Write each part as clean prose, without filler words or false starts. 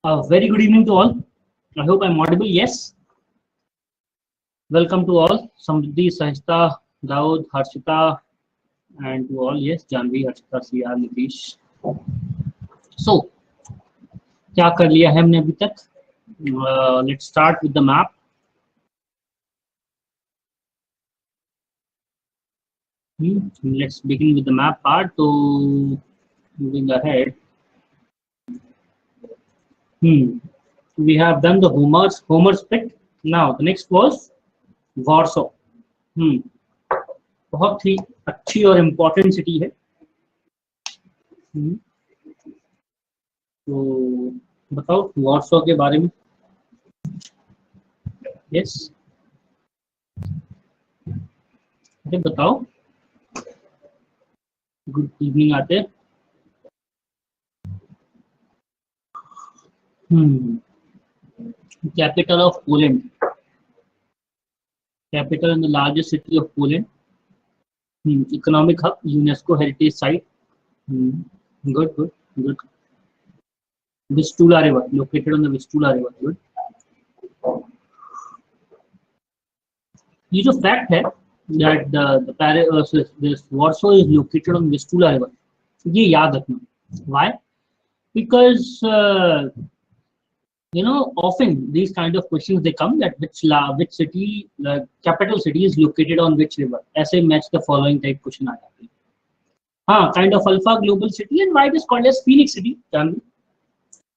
Very good evening to all. I hope I'm audible. Yes. Welcome to all. Samriddhi, Sahista, Daud, Harshita, and to all. Yes, Janvi, Harshita, CR, Nitish. So, क्या कर लिया है हमने अभी तक? Let's start with the map. Let's begin with the map part. So, moving ahead. We have done the Homer's pick. Now the next was Warsaw. बहुत ही अच्छी और इम्पोर्टेंट सिटी है. तो बताओ वॉर्सो के बारे में. यस, अरे बताओ. गुड इवनिंग आते. Capital of Poland. Capital and the largest city of Poland. Economic hub, UNESCO heritage site. Good. Vistula River, located on the Vistula River. Good. ये जो fact है that this Warsaw is located on Vistula River, ये याद रखना. Why? Because often these kind of questions they come that which city, the capital city is located on which river. ऐसे match the following type question आ जाती है. हाँ, kind of alpha global city, and why it is called as Phoenix City.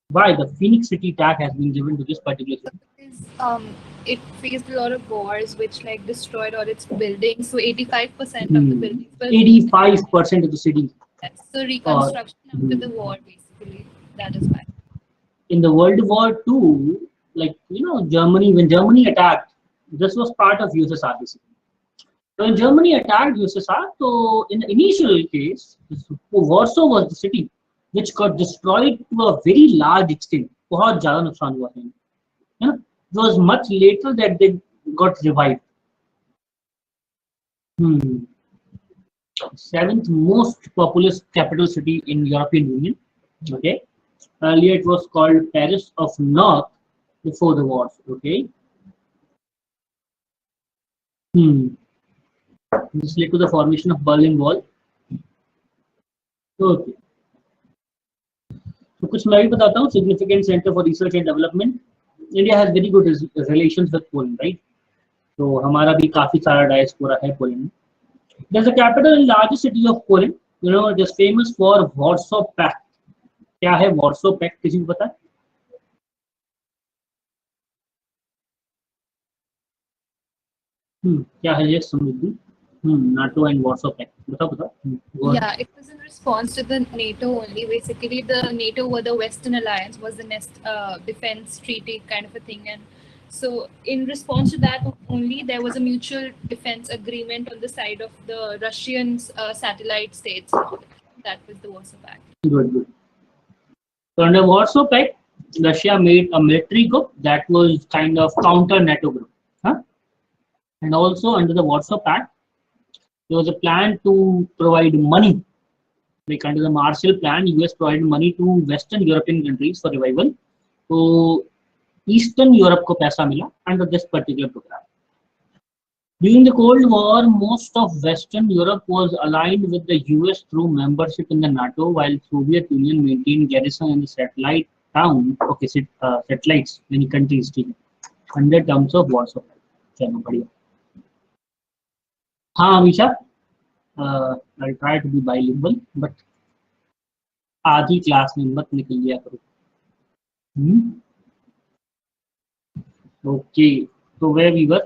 Why the Phoenix City tag has been given to this particular city? Because it faced a lot of wars which like destroyed all its buildings. So 85% of the buildings were 85% of the city. Yes. So reconstruction after the war, basically. That is why. In the World War II, like Germany, when Germany attacked, this was part of USSR basically. So when Germany attacked USSR, so in the initial case, Warsaw was the city which got destroyed to a very large extent. बहुत ज़्यादा नुकसान हुआ है. It was much later that they got revived. 7th most populous capital city in European Union. Okay. Earlier it was called Paris of North before the war. Okay. This led to the formation of Berlin Wall. Okay. तो कुछ मैं भी बताता हूँ. Significant center for research and development. India has very good relations with Poland, right? तो हमारा भी काफी सारा diaspora है Poland में. There's a capital and largest city of Poland. It is famous for Warsaw Pact. क्या है Warsaw Pact? किसी को पता है? क्या है ये समृद्धि? NATO and Warsaw Pact. बताओ. Yeah, it was in response to the NATO only. Basically, the NATO or the Western Alliance was the next defense treaty kind of a thing, and so in response to that only, there was a mutual defense agreement on the side of the Russian satellite states. That was the Warsaw Pact. Good. So under Warsaw Pact, Russia made a military group that was kind of counter NATO group. And also under the Warsaw Pact, there was a plan to provide money. Like under the Marshall Plan, US provided money to Western European countries for revival. So Eastern Europe को पैसा मिला under this particular program. During the Cold War, most of Western Europe was aligned with the US through membership in the NATO, while Soviet Union maintained garrison in the satellite town. Okay, satellites, many countries still under terms of Warsaw Pact. चलो बढ़िया. हाँ Amisha, I'll try to be bilingual, but आधी class में मत निकल लिया करो. Okay, so where we were,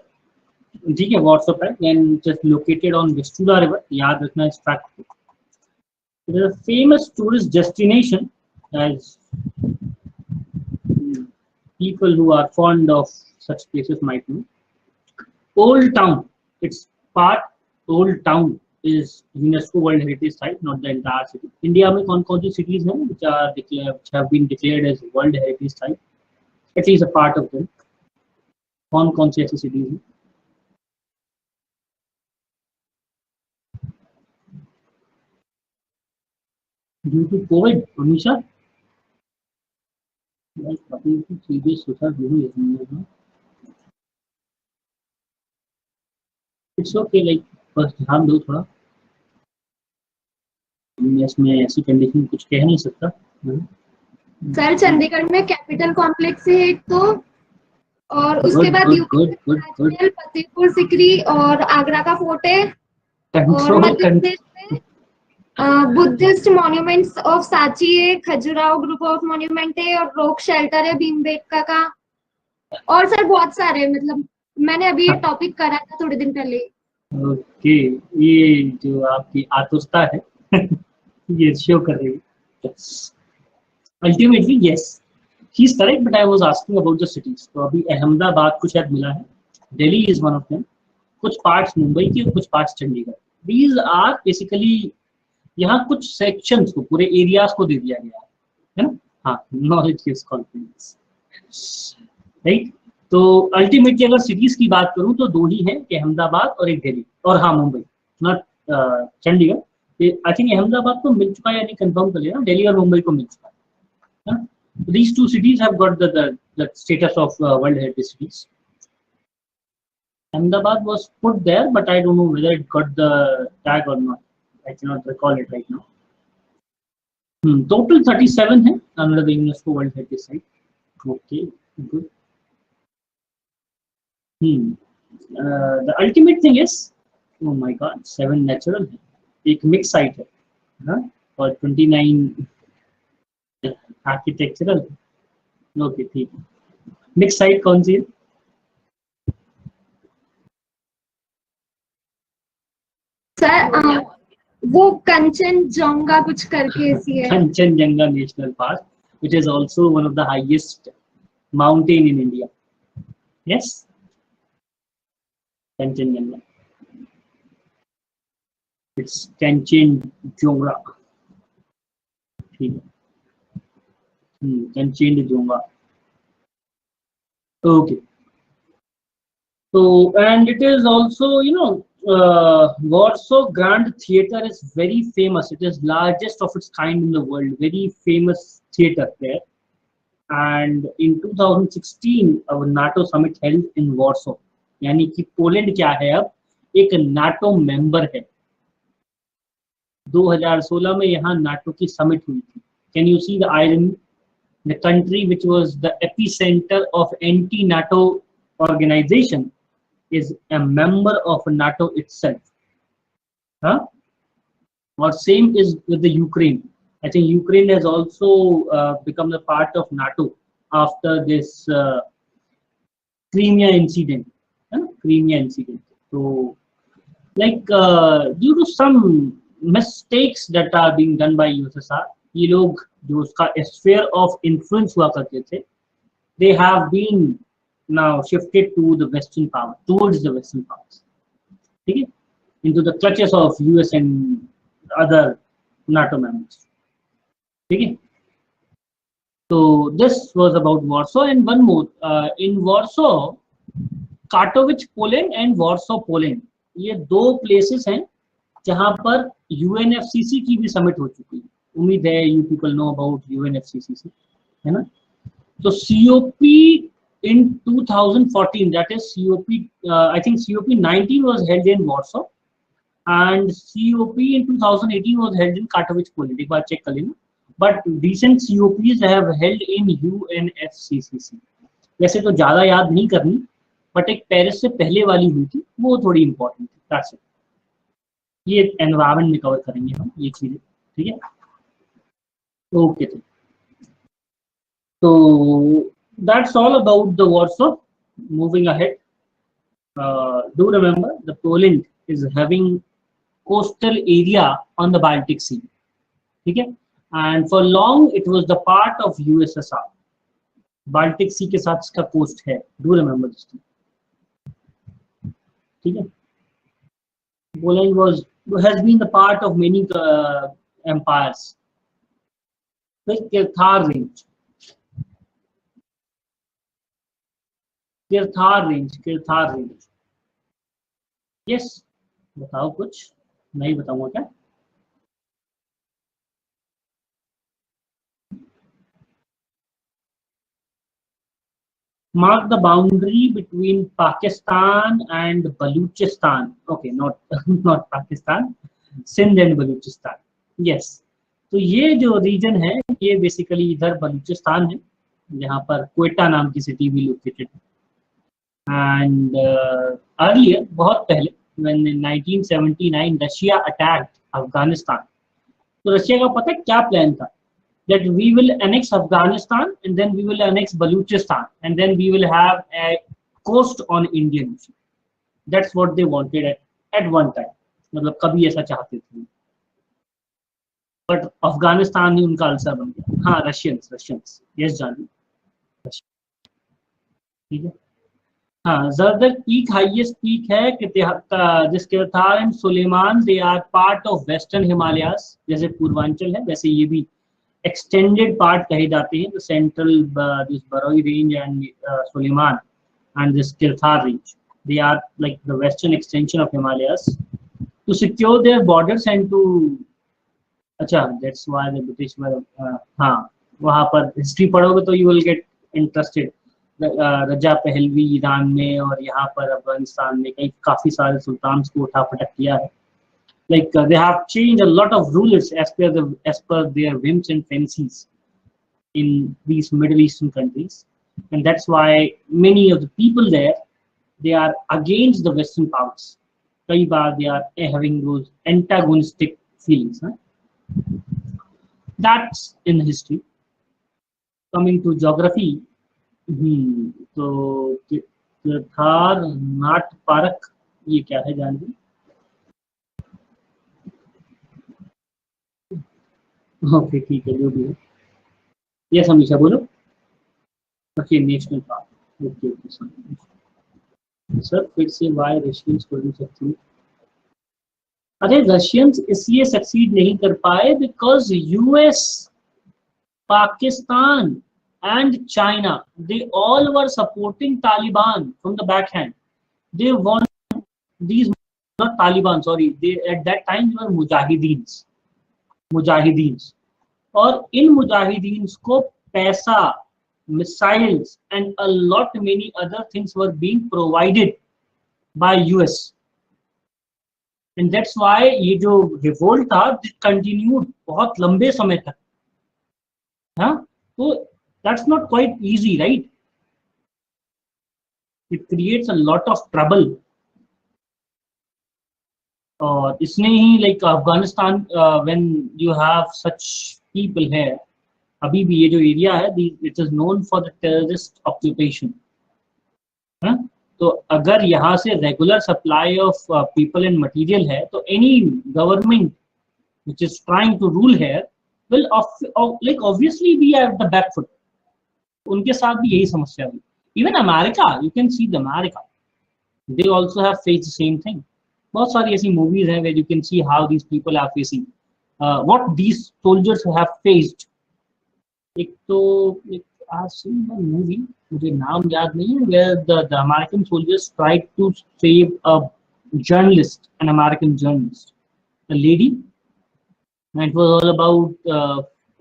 ठीक है, Warsaw Pact and just located on Vistula River. याद रखना इस fact को. It is a famous tourist destination, as people who are fond of such places might know. Old Town, its part. Old Town is UNESCO World Heritage Site, not the entire city. India में कौन-कौन सी cities हैं which have been declared as World Heritage Site? At least a part of them. कौन-कौन सी ऐसी cities हैं? Due to COVID, Amisha? Like काफी चीजें सुधार हुई है. इट्स ओके, लाइक बस ध्यान दो थोड़ा. मैं इसमें ऐसी कंडीशन कुछ कह नहीं सकता. सर चंडीगढ़ में कैपिटल कॉम्प्लेक्स है एक तो, और उसके गुड बाद गुड यूपी गुड में गुड गुड. ताजमहल, फतेहपुर सीकरी और आगरा का फोर्ट है। और कंट्रोल मध्य प्रदेश में बुद्धिस्ट मॉन्यूमेंट्स ऑफ सांची है, खजुराहो ग्रुप ऑफ मॉन्यूमेंट है, और रॉक शेल्टर है भीमबेटका का। और सर बहुत सारे हैं, मतलब मैंने अभी ये टॉपिक करा था थोड़े दिन पहले। ओके, ये जो आपकी आतुरता है ये शो कर रही है. Ultimately yes, he is correct, but I was asking about the cities. तो अभी अहमदाबाद को शायद मिला है. Delhi is one of them. कुछ पार्ट्स मुंबई के, कुछ parts Chandigarh. These are basically, यहाँ कुछ सेक्शंस को, पूरे एरियाज को दे दिया गया है ना. हाँ, नॉलेज गिव्स कॉन्फिडेंस, राइट. तो अल्टीमेटली अगर सिटीज की बात करूं तो दो ही है, अहमदाबाद और एक दिल्ली, और हाँ Mumbai, not Chandigarh. I think Ahmedabad को मिल चुका है, यानी कंफर्म कर लिया. दिल्ली और मुंबई को मिल चुका है. These two cities have got the status of World Heritage Cities. Ahmedabad was put there, but I don't know whether it got the tag or not. I cannot recall it right now. Total 37 है under the UNESCO World Heritage Site. Okay, good. The ultimate thing is, oh my God, 7 natural है. एक mix site है, हाँ? और 29 architectural. Okay, ठीक है. Mix site कौन सी है? सर वो कंचनजंगा कुछ करके ऐसी है। Kanchenjunga National Park, which is also one of the highest mountain in India. Yes, Kanchenjunga. It's Kanchenjunga. Kanchenjunga. Okay. So, and it is also, Warsaw Grand Theatre is very famous. It is largest of its kind in the world. Very famous theatre there. And in 2016 our NATO summit held in Warsaw. यानी कि Poland क्या है, अब एक NATO member है. 2016 में यहाँ NATO की समिट हुई थी. Can you see the iron? The country which was the epicentre of anti NATO organization is a member of NATO itself. Huh? Or same is with the Ukraine. I think Ukraine has also become a part of NATO after this Crimea incident. Crimea incident. So, like due to some mistakes that are being done by USSR, ये लोग जो उसका sphere of influence हुआ करते थे, they have been now shifted to the Western power, towards the Western powers. ठीक है? Into the clutches of US and other NATO members. ठीक है? So this was about Warsaw, and one more in Warsaw, Katowice, Poland and Warsaw, Poland. ये दो places हैं जहाँ पर UNFCCC की भी समिट हो चुकी है. उम्मीद है you people know about UNFCCC, है ना? तो COP in 2014, that is COP, I think COP 19 was held in Warsaw, and COP in 2018 was held in Katowice, Poland. एक बार check कर लेना. But recent COPs have held in UNFCCC. वैसे तो ज़्यादा याद नहीं करनी, बट एक पेरिस से पहले वाली हुई थी, वो थोड़ी इंपॉर्टेंट थी. That's it. ये एनवायरमेंट में कवर करेंगे हम ये चीज़ें. ठीक है? Okay. So that's all about the Warsaw. Moving ahead, do remember the Poland is having coastal area on the Baltic Sea. Okay? And for long it was the part of USSR. Baltic Sea के साथ इसका coast है. Do remember this thing. ठीक है? Poland has been the part of many empires. Like Kirthar range. Kirthar range. Yes, बताओ कुछ. नहीं बताऊंगा क्या? mark the boundary between Pakistan and Baluchistan. Okay, not not Pakistan, Sindh and Baluchistan. Yes. तो ये जो रीजन है ये बेसिकली इधर बलूचिस्तान है, जहाँ पर क्वेटा नाम की सिटी भी लोकेटेड है। एंड अर्लियर, बहुत पहले, when in 1979 Russia attacked Afghanistan, तो रशिया का पता है क्या प्लान था? That we will annex Afghanistan and then we will annex Baluchistan and then we will have a coast on Indian Ocean. That's what they wanted at one time. मतलब कभी ऐसा चाहते थे, बट अफगानिस्तान ही उनका अल्सर बन गया। हाँ, रशियंस यस जानी, ठीक है। हाँ, जरदल पीक हाईएस्ट पीक है जिस Kirthar and Sulaiman, they are part of western Himalayas. जैसे पूर्वांचल है वैसे ये भी extended part कहे जाते हैं, the central this Baroy range and Suleiman and this Kirthar range, they are like the western extension of Himalayas, to secure their borders and to, अच्छा, that's why the British were हाँ, वहाँ पर history पढ़ोगे तो you will get interested। Reza Pahlavi Iran में और यहाँ पर अफगानिस्तान में कई काफी सारे सुल्तान को उठा पटक किया है। Like they have changed a lot of rulers as per their whims and fancies in these Middle Eastern countries, and that's why many of the people there, they are against the Western powers. Kai baar they are having those antagonistic feelings. That's in history. Coming to geography, तो थार नाट park ये क्या है जानते? Okay, ठीक है, जो भी है। यस हमेशा बोलो। Okay, national park. Okay sir, फिर से वाई रशियंस को नहीं सक्सीड? अरे रशियंस इसलिए सक्सीड नहीं कर पाए because US, Pakistan and China, they all were supporting Taliban from the backhand. They want these, not Taliban, sorry, they at that time they were Mujahideen, और इन मुजाहिदीन को पैसा, missiles and a lot many other things were being provided by US, and that's why ये जो revolt था continued बहुत लंबे समय तक। हाँ, तो that's not quite easy, right? It creates a lot of trouble। और इसने ही like Afghanistan, when you have such people here, अभी भी ये जो एरिया है it is known for the terrorist occupation। हाँ, तो अगर यहाँ से regular supply of people and material है तो any government which is trying to rule here will like obviously be at the back foot। उनके साथ भी यही समस्या हुई। Even America, you can see the America, they also have faced the same thing. बहुत सारी ऐसी मूवीज हैं where you can see how these people are facing what these soldiers have faced. एक तो आई सीन द मूवी, मुझे नाम याद नहीं है, where the American soldiers tried to save a journalist, an American journalist, a lady, and it was all about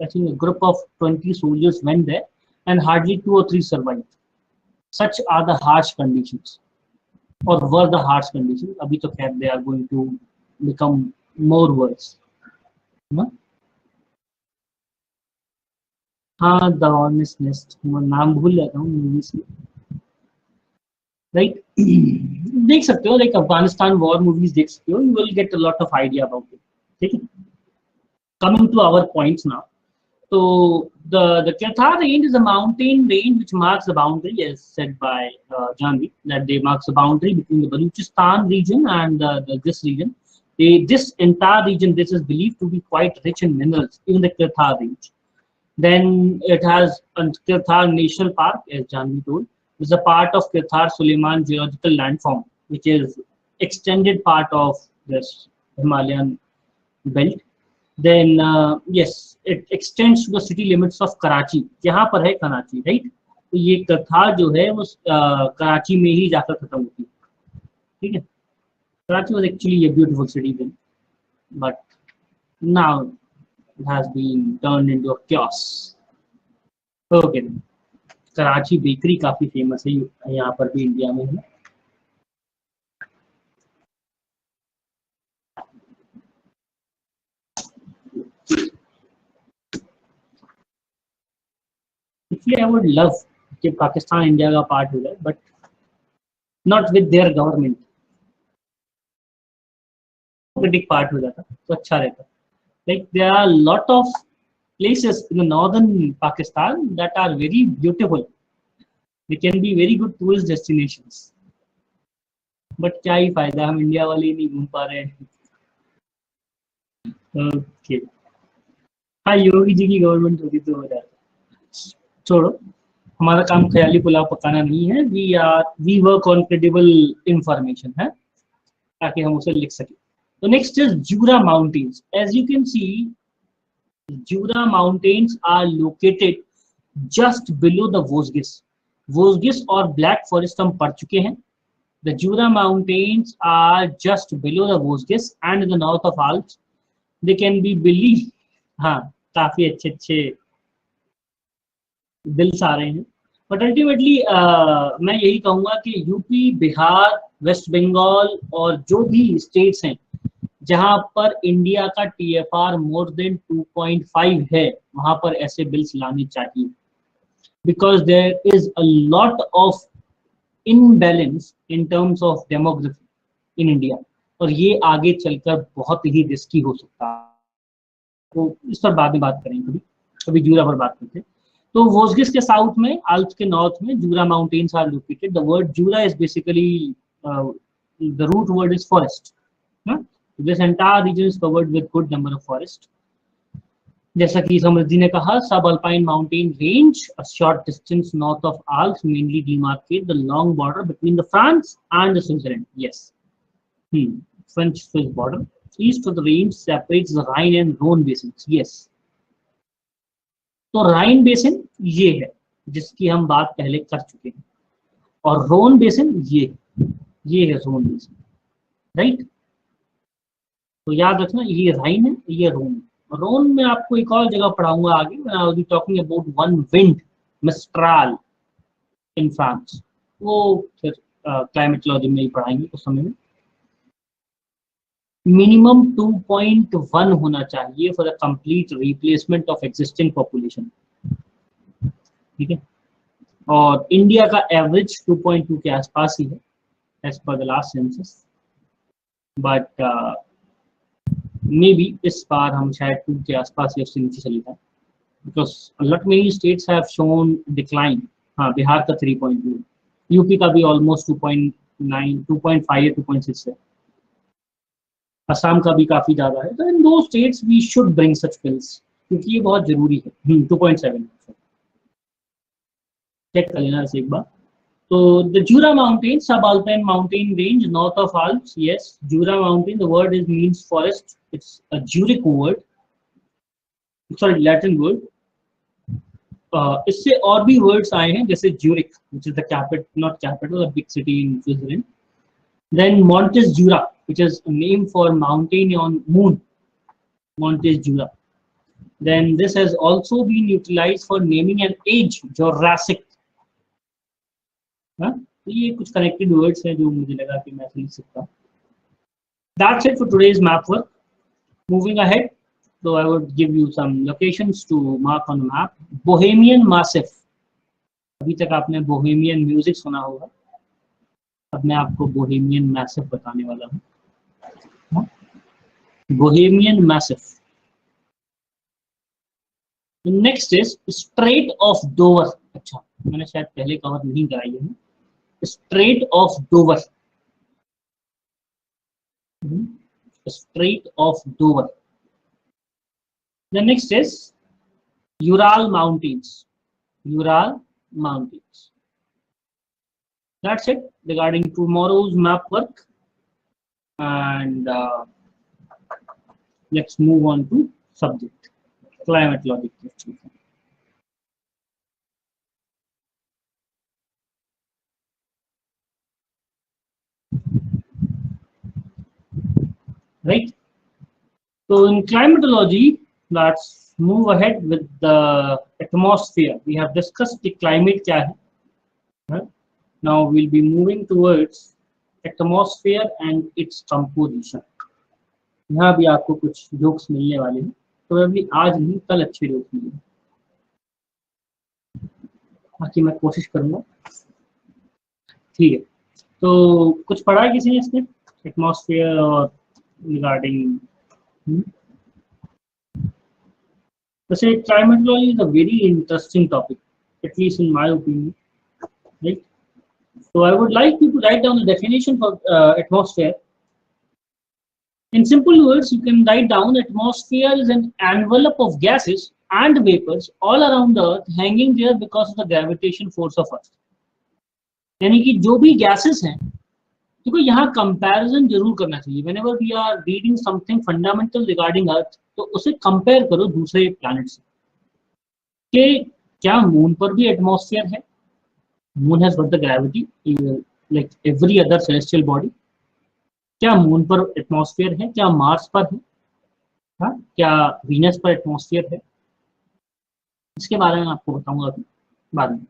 I think a group of 20 soldiers went there and hardly 2 or 3 survived। Such are the harsh conditions, or were the harsh conditions। abhi to khair they are going to become more worse। हाँ, the honest nest, नाम भूल जाता हूँ movie से, right. देख सकते हो, like Afghanistan war movies देख सकते हो, you will get a lot of idea about it, ठीक है। Coming to our points now, so the Kirthar range is a mountain range which marks the boundary, as said by Janvi, that they marks the boundary between the Baluchistan region and this region. This entire region, this is believed to be quite rich in minerals in the Kirthar range. Then it has a Kirthar National Park, as Janvi told, which is a part of Kirthar Suleiman geological landform, which is extended part of this Himalayan belt। Then yes, it extends to the city limits of Karachi, जहाँ पर है Karachi, right. तो ये कथार जो है वो कराची में ही जाकर खत्म होती है, ठीक है। Karachi was actually a beautiful city then, but now it has been turned into a chaos। Okay, Karachi bakery काफी फेमस है यहाँ पर भी, इंडिया में, है ना। Actually, I would love कि पाकिस्तान इंडिया का पार्ट हो जाए, but not with their government. British part हो जाता तो अच्छा रहता। Like there are a lot of places in the northern Pakistan that are very beautiful. They can be very good tourist destinations. But क्या ही फायदा, हम इंडिया वाले ही नहीं घूम पा रहे हैं। Okay. हाँ, योगी जी की गवर्नमेंट होगी तो हो जाता। छोड़ो, हमारा काम ख्याली पुलाव पकाना नहीं है। We work on credible information है, ताकि हम उसे लिख सकें। तो next is Jura mountains. As you can see, Jura Mountains are located just below the Vosges. Vosges और Black Forest हम पढ़ चुके हैं। The Jura Mountains are just below the Vosges and in the north of Alps. They can be believed. हाँ, काफी अच्छे bills आ रहे हैं। बट अल्टीमेटली मैं यही कहूँगा कि यूपी, बिहार, वेस्ट बंगाल और जो भी स्टेट्स हैं जहां पर इंडिया का TFR मोर देन 2.5 है, वहां पर ऐसे बिल्स लाने चाहिए, because there is a lot of imbalance in terms of demography in India, और ये आगे चलकर बहुत ही रिस्की हो सकता है। तो इस पर बाद में बात करेंगे, अभी जूरा पर बात करते हैं। तो वोस्गिस के साउथ में, आल्प्स के नॉर्थ में Jura mountains are located. The word Jura is basically, the root word is forest. This entire region is covered with good number of forest. जैसा कि समृद्धि ने कहा, सब alpine mountain range a short distance north of Alps mainly demarcate the long border between the France and the Switzerland. Yes, French-Swiss border. East of the range separates the Rhine and Rhone basins. Yes. तो Rhine basin ये है जिसकी हम बात पहले कर चुके हैं, और Rhone basin ये है Rhone basin, राइट। तो याद रखना, ये राइन है, ये रोन। रोन में आपको एक और जगह पढ़ाऊंगा आगे, when I will be talking about one wind, Mistral in France. वो फिर क्लाइमेटोलॉजी में ही पढ़ाएंगे उस समय में। मिनिमम 2.1 होना चाहिए for the complete replacement of existing population, ठीक है। और इंडिया का एवरेज 2.2 के आसपास ही है as per the last census, but maybe इस बार हम शायद 2 के आसपास या उससे नीचे चले जाए, because lot many states have shown decline. हाँ, बिहार का 3.2, यूपी का भी ऑलमोस्ट 2.9, 2.5 या 2.6 है, असम का भी काफी ज्यादा है। तो इन दो states we should bring such bills, क्योंकि ये बहुत जरूरी है। 2.7 चेक कर लेना इसे एक बार। So the Jura Mountains, subalpine mountain range north of Alps. Yes, Jura Mountain. The word is means forest. It's a Juric word. Sorry, Latin word. इससे और भी words आए हैं, जैसे Zurich, which is the capital, not capital, a big city in Switzerland. Then Montes Jura, which is a name for mountain on moon. Montes Jura. Then this has also been utilized for naming an age, Jurassic. तो ये कुछ connected words हैं जो मुझे लगा कि मैं लिख सकता हूँ। That's it for today's map work. Moving ahead, so I would give you some locations to mark on the map. Bohemian Massif. अभी तक आपने बोहेमियन म्यूजिक सुना होगा, अब मैं आपको बोहेमियन मैसिफ बताने वाला हूँ। Bohemian massif. Next is straight of Dover. अच्छा, मैंने शायद पहले कवर नहीं कराई है। Strait of Dover. Strait of Dover. The next is Ural Mountains. Ural Mountains. That's it regarding tomorrow's map work. And let's move on to subject, climatologic questions. Right. So in climatology, that's move ahead with the atmosphere. We have discussed the climate क्या है. Huh? Now we'll be moving towards atmosphere and its composition. यहाँ भी आपको कुछ jokes मिलने वाले हैं. Probably आज नहीं, कल अच्छे जोक्स मिलेंगे. बाकी मैं कोशिश करूँगा. ठीक है. तो कुछ पढ़ा है किसी ने इसमें एटमॉस्फेयर और रिगार्डिंग. वैसे climatology is a very interesting topic, at least in my opinion, right? So I would like you to write down the definition for atmosphere. In simple words, you can write down atmosphere is an envelope of gases and vapors all around the earth hanging there because of the gravitation force of earth. यानी कि जो भी gases हैं, देखो यहाँ comparison जरूर करना चाहिए. whenever we are reading something fundamental regarding earth, तो उसे कंपेयर करो दूसरे प्लैनेट से. कि क्या मून पर भी एटमॉस्फेयर है? Moon has got the gravity like every other celestial body. क्या मून पर एटमॉस्फेयर है? क्या मार्स पर है? हाँ, क्या वीनस पर एटमॉस्फेयर है? इसके बारे में आपको बताऊंगा अभी बाद में.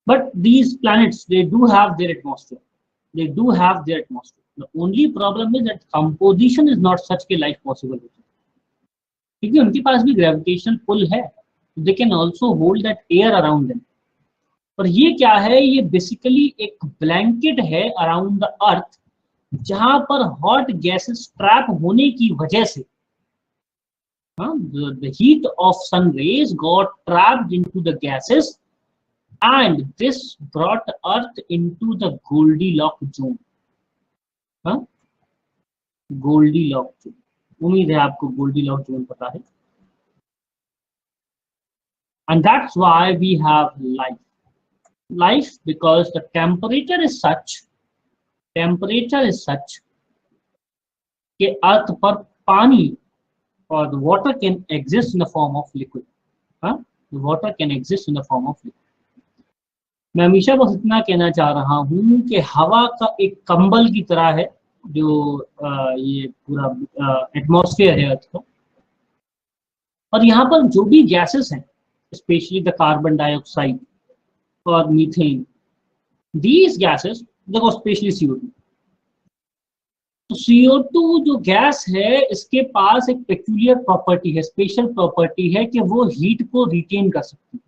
But these planets they do have their atmosphere. They do have their atmosphere. The only problem is that composition is not such कि life possible है. क्योंकि उनके पास भी gravitational pull है. They can also hold that air around them. और ये क्या है? ये बेसिकली एक ब्लैंकेट है अराउंड द अर्थ, जहां पर हॉट गैसेस ट्रैप होने की वजह से the heat of sun rays got trapped into the gases and this brought earth into the Goldilocks zone. Goldilocks zone. उम्मीद है आपको Goldilocks zone पता है. And that's why we have life. Life because the temperature is such कि अर्थ पर पानी or the water can exist in the form of liquid. The water can exist in the form of liquid. मैं हमेशा बस इतना कहना चाह रहा हूँ कि हवा का एक कंबल की तरह है जो ये पूरा एटमॉस्फेयर है अर्थ का. और यहाँ पर जो भी गैसेस हैं, स्पेशली द कार्बन डाइऑक्साइड और मीथेन, दीज गैसेस, देखो स्पेशली CO2. तो CO2 जो गैस है, इसके पास एक पेक्यूलियर प्रॉपर्टी है, स्पेशल प्रॉपर्टी है कि वो हीट को रिटेन कर सकती है.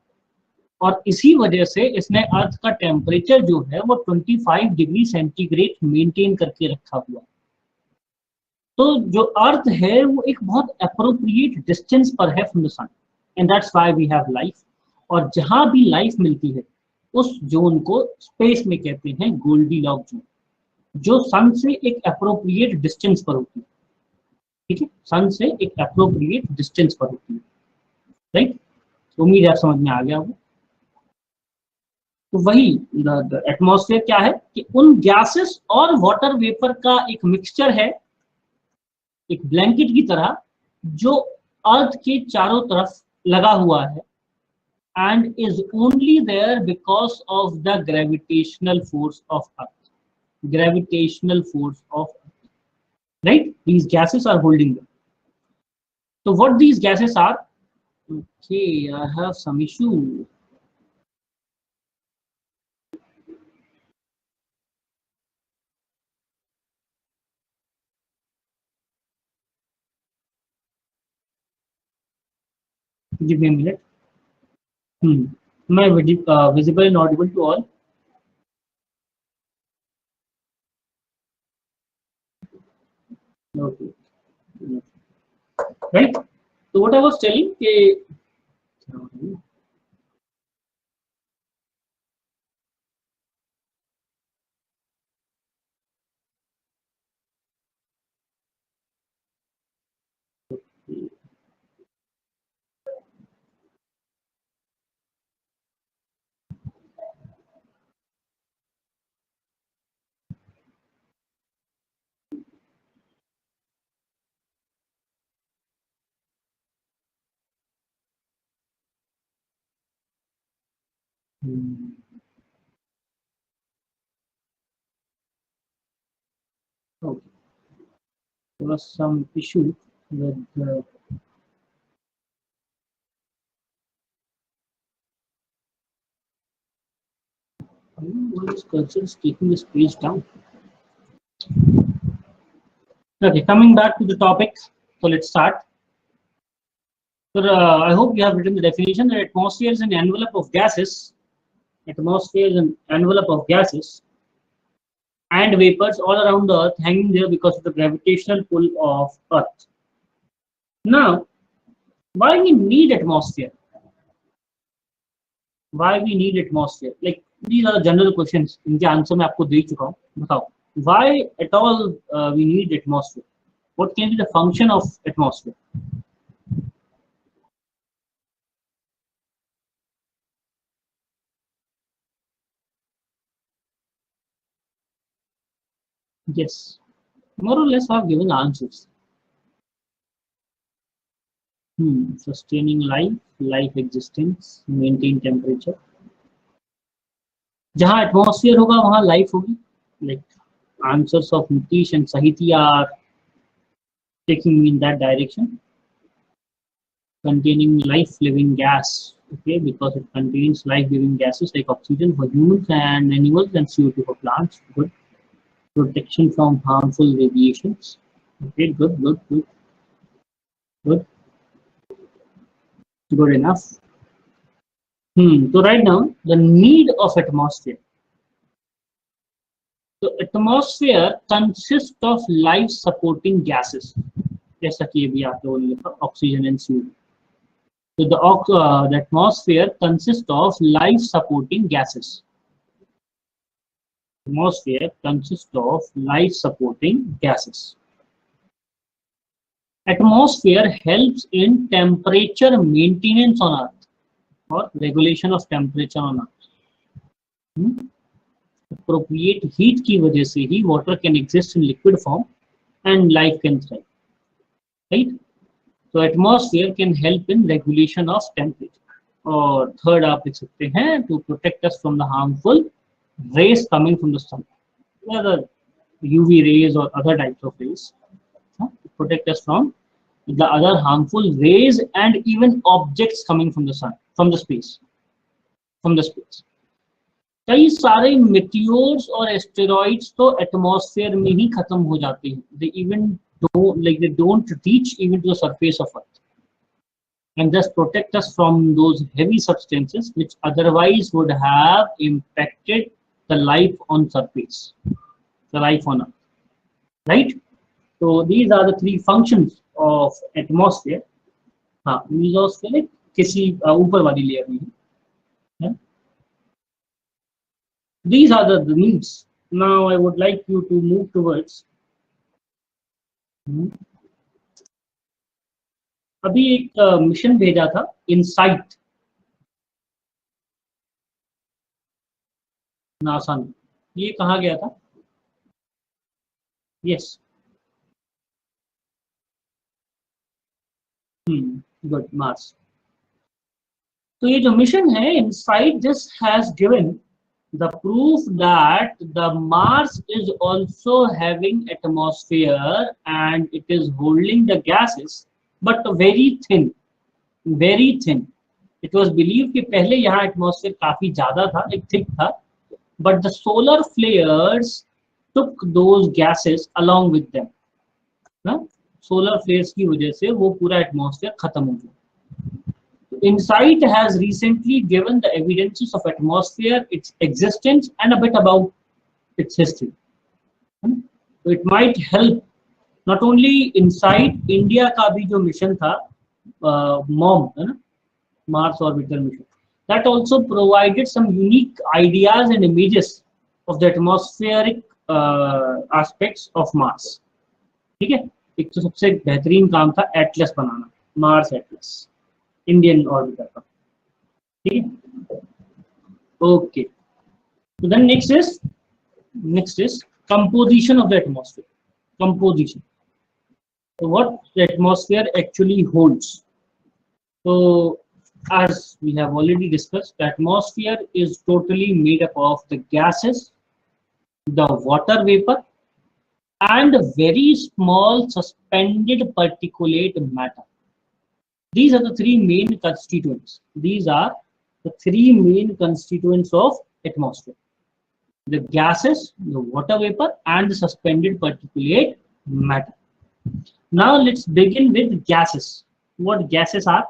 और इसी वजह से इसने अर्थ का टेम्परेचर जो है वो 25 डिग्री सेंटीग्रेड मेंटेन करके रखा हुआ है. तो जो अर्थ है वो एक बहुत अप्रोप्रिएट डिस्टेंस पर है from the sun, and that's why we have life. और जहां भी लाइफ मिलती है उस जोन को स्पेस में कहते हैं गोल्डीलॉक्स जोन, जो सन से एक अप्रोप्रिएट डिस्टेंस पर होती है. ठीक है, सन से एक अप्रोप्रिएट डिस्टेंस पर होती है. राइट, उम्मीद है समझ में आ गया वो. तो वही एटमॉस्फेयर क्या है कि उन गैसेस और वाटर वेपर का एक मिक्सचर है, एक ब्लैंकेट की तरह, जो अर्थ के चारों तरफ लगा हुआ है and is only there because of the gravitational force of earth. Gravitational force of earth, right. These gases are holding them. So what these gases are? Okay, I have some issue. Give me a minute. Am I visible and audible to all? Okay. Right. So what I was telling, okay, there was some issue with Why this cursor is taking this page down? Okay, coming back to the topic. So let's start. So I hope you have written the definition that atmosphere is an envelope of gases. Atmosphere is an envelope of gases and vapors all around the Earth, hanging there because of the gravitational pull of Earth. Now, why we need atmosphere? Why we need atmosphere? Like these are the general questions. इनके answer मैं आपको दे चुका हूँ. बताओ. Why at all we need atmosphere? What can be the function of atmosphere? Yes, more or less I've given answers. Sustaining life, life existence, maintain temperature. जहाँ atmosphere होगा वहाँ life होगी. Like answers of Nitish and Sahiti are taking me in that direction. Containing life-living gas, okay, because it contains life-giving gases like oxygen for humans and animals and CO2 for plants. Good. Protection from harmful radiations. Okay, good. Good enough. So right now, the need of atmosphere. So atmosphere consists of life-supporting gases. जैसा कि अभी आप लोगों ने लिखा, oxygen and CO2. So the atmosphere consists of life-supporting gases. Atmosphere consists of life-supporting gases. Atmosphere helps in temperature maintenance on Earth or regulation of temperature on Earth. Appropriate heat की वजह से ही water can exist in liquid form and life can thrive. Right? So atmosphere can help in regulation of temperature. और third आप लिख सकते हैं to protect us from the harmful rays coming from the sun, whether UV rays or other types of rays, to protect us from the other harmful rays and even objects coming from the sun, from the space. कई सारे meteors और asteroids तो atmosphere में ही खत्म हो जाते हैं. They don't reach even to the surface of Earth, and thus protect us from those heavy substances which otherwise would have impacted the life on surface, the life on Earth. Right? So these are the three functions of atmosphere. Mesospheric किसी ऊपर वाली layer में है. These are the needs. Now I would like you to move towards. अभी एक mission भेजा था insight NASA ने. ये कहाँ गया था? यस. गुड. मार्स. तो ये जो मिशन है insight just has given the proof that the Mars is also having atmosphere and it is holding the gases, but very thin. It was believed कि पहले यहाँ atmosphere काफी ज़्यादा था, एक thick था, but the solar flares took those gases along with them. Solar flares की वजह से वो पूरा atmosphere खत्म हो गया. InSight has recently given the evidences of atmosphere, its existence, and a bit about its history. So it might help not only InSight, India का भी जो mission था, MOM, Mars Orbital Mission, that also provided some unique ideas and images of the atmospheric aspects of Mars. ठीक है? एक तो सबसे बेहतरीन काम था एटलस बनाना, Mars Atlas. Indian orbital का. ठीक है? Okay. So then next is composition of the atmosphere. Composition. So what the atmosphere actually holds. So as we have already discussed, the atmosphere is totally made up of the gases, the water vapor, and very small suspended particulate matter. These are the three main constituents. These are the three main constituents of atmosphere. the gases, the water vapor, and the suspended particulate matter. Now let's begin with gases. What gases are?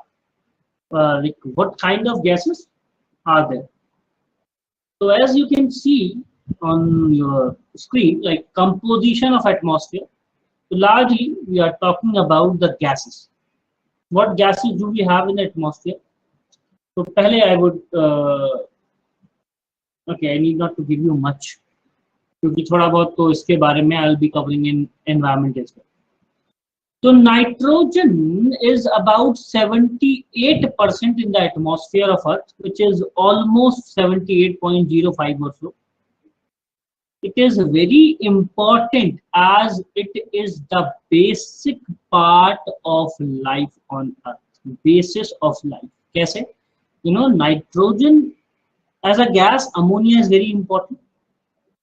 Like what kind of gases are there? So as you can see on your screen, like composition of atmosphere. So largely we are talking about the gases. What gases do we have in the atmosphere? So pehle I would okay, I need not to give you much क्योंकि थोड़ा बहुत तो इसके बारे में I'll be covering in environment as well. So nitrogen is about 78% in the atmosphere of Earth, which is almost 78.05 or so. It is very important as it is the basic part of life on Earth. Basis of life. कैसे? You know, nitrogen as a gas, ammonia is very important.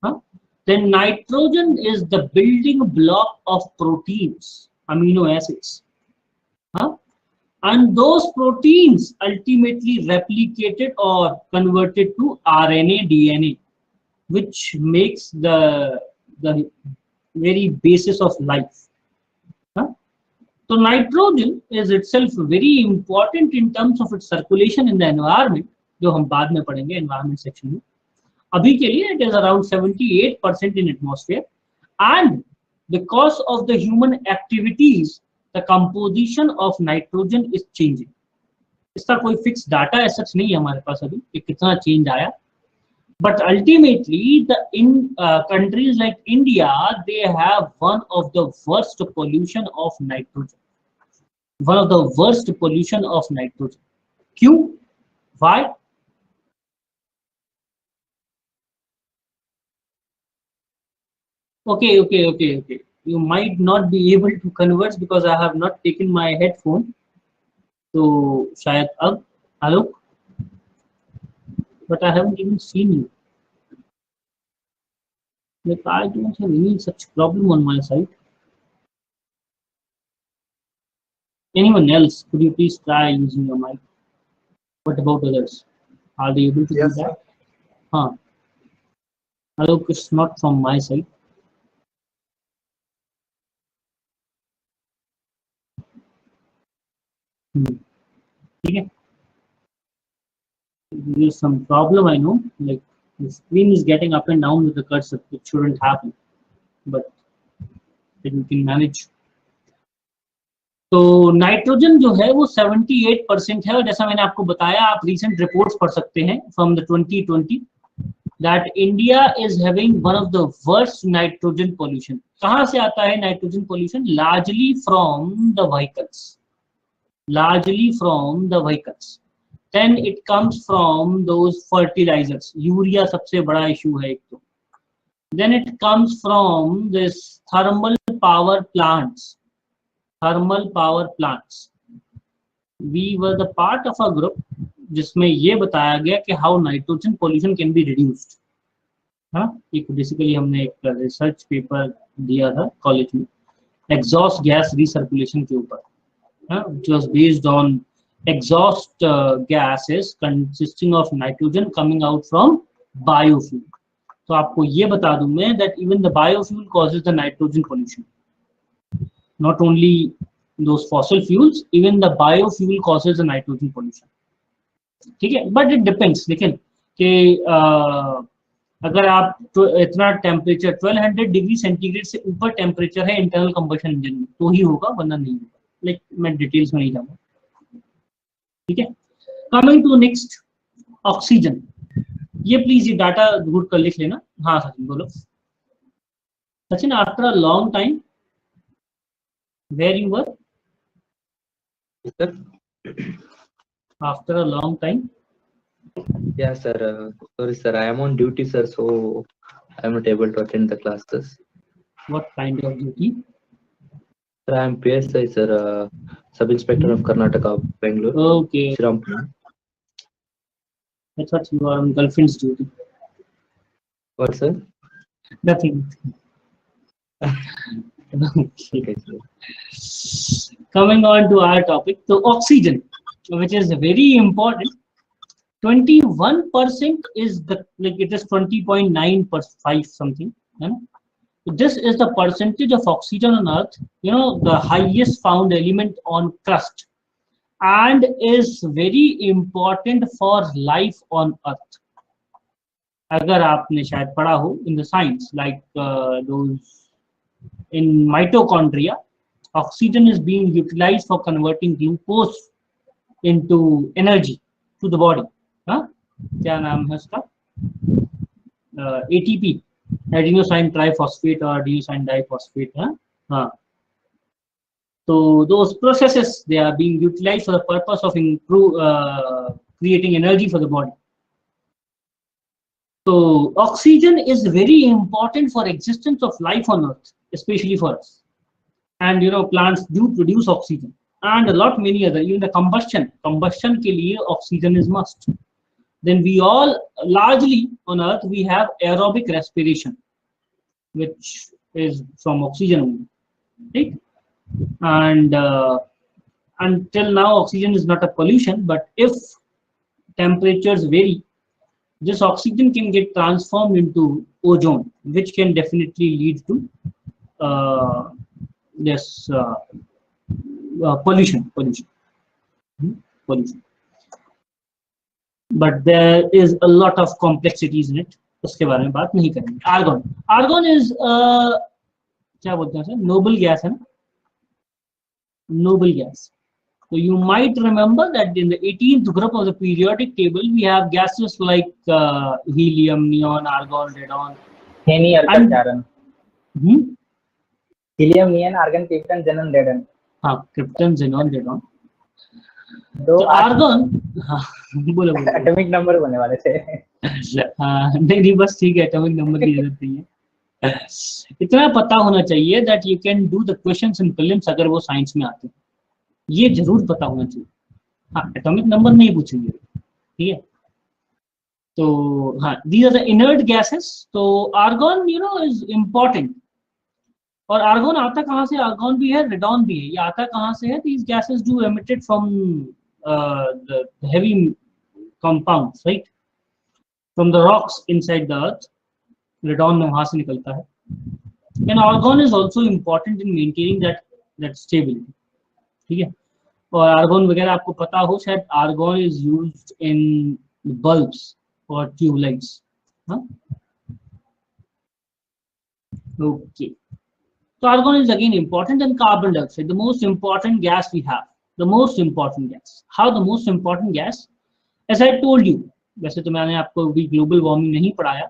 Huh? Then nitrogen is the building block of proteins, amino acids. Huh? And those proteins ultimately replicated or converted to RNA, DNA, which makes the very basis of life. Huh? So nitrogen is itself very important in terms of its circulation in the environment, जो हम बाद में पढ़ेंगे environment section में. अभी के लिए it is around 78% in atmosphere, and because of the human activities, the composition of nitrogen is changing. इसका कोई fixed data as such नहीं है हमारे पास अभी कि कितना change आया. But ultimately, in countries like India, they have one of the worst pollution of nitrogen. One of the worst pollution of nitrogen. क्यों? Why? Okay. You might not be able to converse because I have not taken my headphone. So, शायद अब, hello? But I haven't even seen you. Like I don't have any such problem on my side. Anyone else? Could you please try using your mic? What about others? Are they able to do that? Huh. Hello, it's not from my side. Okay. There is some problem, I know. Like the screen is getting up and down with the cursor. It shouldn't happen, but we can manage. तो nitrogen जो है वो 78% है और जैसा मैंने आपको बताया आप recent reports पढ़ सकते हैं from the 2020 that India is having one of the worst nitrogen pollution. कहाँ से आता है nitrogen pollution? Largely from the vehicles. Largely from the vehicles. Then it comes from those fertilizers. Urea सबसे बड़ा issue है एक तो. Then it comes from this thermal power plants. Thermal power plants. We were the part of a group जिसमें ये बताया गया कि how nitrogen pollution can be reduced. हाँ, एक बेसिकली हमने एक रिसर्च पेपर दिया था कॉलेज में एग्जॉस्ट गैस रिसर्कुलेशन के ऊपर, which was based on exhaust gases consisting of nitrogen coming out from biofuel. तो आपको ये बता दूं मैं that even the biofuel causes the nitrogen pollution. Not only those fossil fuels, even the biofuel causes the nitrogen pollution. ठीक है, but it depends. लेकिन कि अगर आप इतना टेम्परेचर 1200 डिग्री सेंटीग्रेड से ऊपर टेम्परेचर है इंटरनल कंबशन इंजन में तो ही होगा, वरना नहीं होगा. लाइक मैं डिटेल्स में नहीं जाऊंगा. ठीक है, कमिंग टू नेक्स्ट ऑक्सीजन. ये प्लीज ये डाटा नोट कर लिख लेना. हाँ सचिन बोलो. Sachin, after a long time where you were? Sir? After a long time? Yeah, sir. Sorry, sir. I am on duty, sir, so I am not able to attend the classes. What kind of duty? Sir, I am PSI, sir. Sub Inspector of Karnataka, Bangalore. Okay. Shriram. I thought you were on girlfriend's duty. What, sir? Nothing. Okay, sir. Coming on to our topic, so oxygen, which is very important. 21% is the, like it is 20.95 something. This is the percentage of oxygen on Earth, you know, the highest found element on crust, and is very important for life on Earth. अगर आपने शायद पढ़ा हो in the science, like those in mitochondria, oxygen is being utilized for converting glucose into energy to the body. हाँ, क्या नाम है उसका? ATP, adenosine triphosphate or adenosine diphosphate. हाँ. So those processes, they are being utilized for the purpose of creating energy for the body. So oxygen is very important for existence of life on Earth, especially for us. And you know, plants do produce oxygen, and a lot many other, even the combustion के लिए oxygen is must. Then we all, largely on Earth, we have aerobic respiration, which is from oxygen only, right? And until now, oxygen is not a pollution, but if temperatures vary, this oxygen can get transformed into ozone, which can definitely lead to pollution. But there is a lot of complexities in it. उसके बारे में बात नहीं करेंगे. Argon is क्या बोलते हैं sir? Noble gas है ना? Noble gas. So you might remember that in the 18th group of the periodic table, we have gases like helium, neon, argon, radon. Helium, neon, argon, krypton, xenon, radon. हाँ, krypton, xenon, radon. तो argon, बोलो. Atomic number होने वाले थे. नहीं बस ठीक है, एटॉमिक नंबर की जरूरत नहीं है. इतना पता होना चाहिए that you can do the questions in prelims अगर वो साइंस में आते हैं. ये जरूर पता होना चाहिए. हाँ, एटॉमिक नंबर नहीं पूछेंगे, ठीक है. तो हाँ, these are the inert gases. तो argon, you know, is important. और argon आता कहाँ से? argon भी है, radon भी है. ये आता कहाँ से है? These gases do emitted from the heavy compounds, right? From the rocks inside the earth. Radon वहाँ से निकलता है. And argon is also important in maintaining that stability. ठीक है. और argon वगैरह आपको पता हो शायद. argon is used in bulbs or tube lights. हाँ? Okay. So argon is again important, and carbon dioxide, the most important gas we have. The most important gas. How the most important gas? As I told you, वैसे तो मैंने आपको भी global warming नहीं पढ़ाया,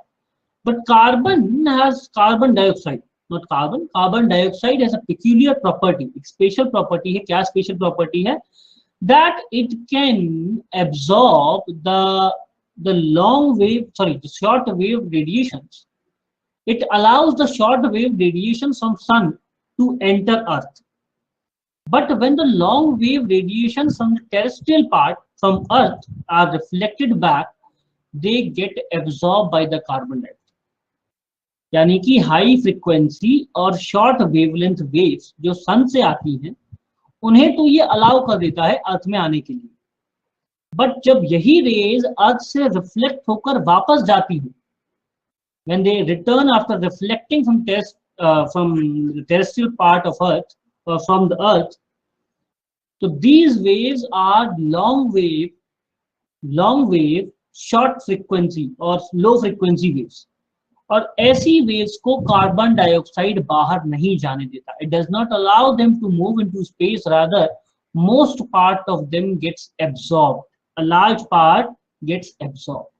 but carbon has carbon dioxide, not carbon. Carbon dioxide has a peculiar property, एक special property है. क्या special property है? That it can absorb the short wave radiations. It allows the short wave radiations from sun to enter Earth. But when the long wave radiations from the terrestrial part from Earth are reflected back, they get absorbed by the carbon dioxide. यानी कि high frequency और short wavelength waves जो सन से आती हैं, उन्हें तो ये अलाउ कर देता है अर्थ में आने के लिए. बट जब यही रेज अर्थ से रिफ्लेक्ट होकर वापस जाती है, when they return after reflecting from the terrestrial part of Earth or from the Earth, so these waves are long wave, short frequency or low frequency waves. और ऐसी वेव्स को कार्बन डाइऑक्साइड बाहर नहीं जाने देता. It does not allow them to move into space. Rather, most part of them gets absorbed. A large part gets absorbed.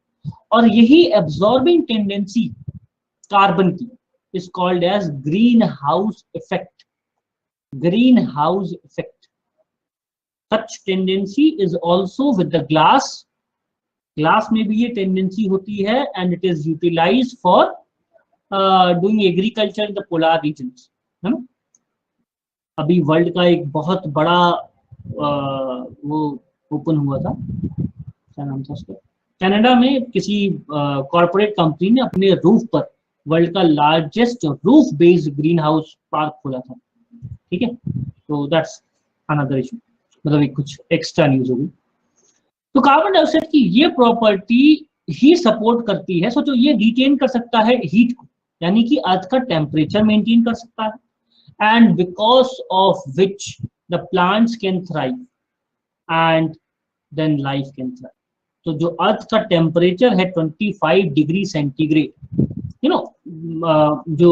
और यही absorbing tendency carbon की is called as greenhouse effect. Greenhouse effect. Such tendency is also with the glass. Glass में भी ये tendency होती है, and it is utilized for doing agriculture in the polar regions, है ना. अभी वर्ल्ड का एक बहुत बड़ा वो ओपन हुआ था, क्या नाम था उसका, कनाडा में किसी कॉर्पोरेट कंपनी ने अपने रूफ पर वर्ल्ड का largest roof based green house park खोला था. ठीक है, तो दैट्स अनदर इशू, मतलब एक कुछ एक्स्ट्रा न्यूज होगी. तो कार्बन डाइऑक्साइड की ये प्रॉपर्टी ही सपोर्ट करती है, सोचो ये रिटेन कर सकता है हीट को, यानी कि अर्थ का टेम्परेचर मेंटेन कर सकता है, and because of which the plants can thrive and then life can thrive. तो जो अर्थ का टेम्परेचर है 25 डिग्री सेंटीग्रेड, यू नो जो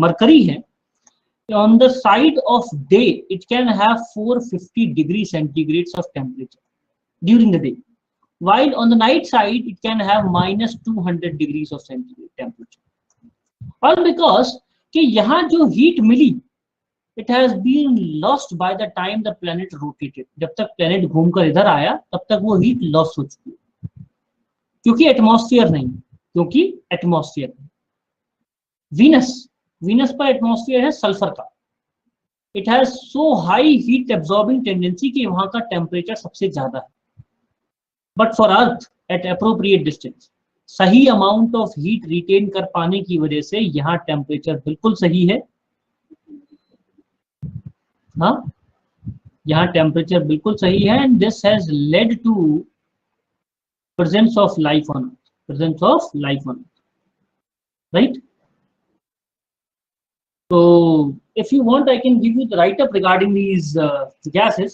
मरकरी है, on the side of day it can have 450 degree centigrades of temperature during the day, while on the night side it can have minus 200 degrees of centigrade temperature, all because कि यहाँ जो heat milli it has been lost by the time the planet rotated। जब तक planet घूमकर इधर आया तब तक वो heat lost हो चुकी है, क्योंकि एटमॉस्फेयर नहीं, क्योंकि एटमॉस्फेयर वीनस पर एटमॉस्फेयर है सल्फर का, it has so high heat absorbing tendency कि वहां का टेम्परेचर सबसे ज्यादा है, but for earth at appropriate distance सही अमाउंट ऑफ हीट रिटेन कर पाने की वजह से यहाँ टेम्परेचर बिल्कुल सही है। हाँ, यहाँ टेम्परेचर बिल्कुल सही है, and this has led to presence of life on earth, right. So if you want I can give you the write up regarding these gases,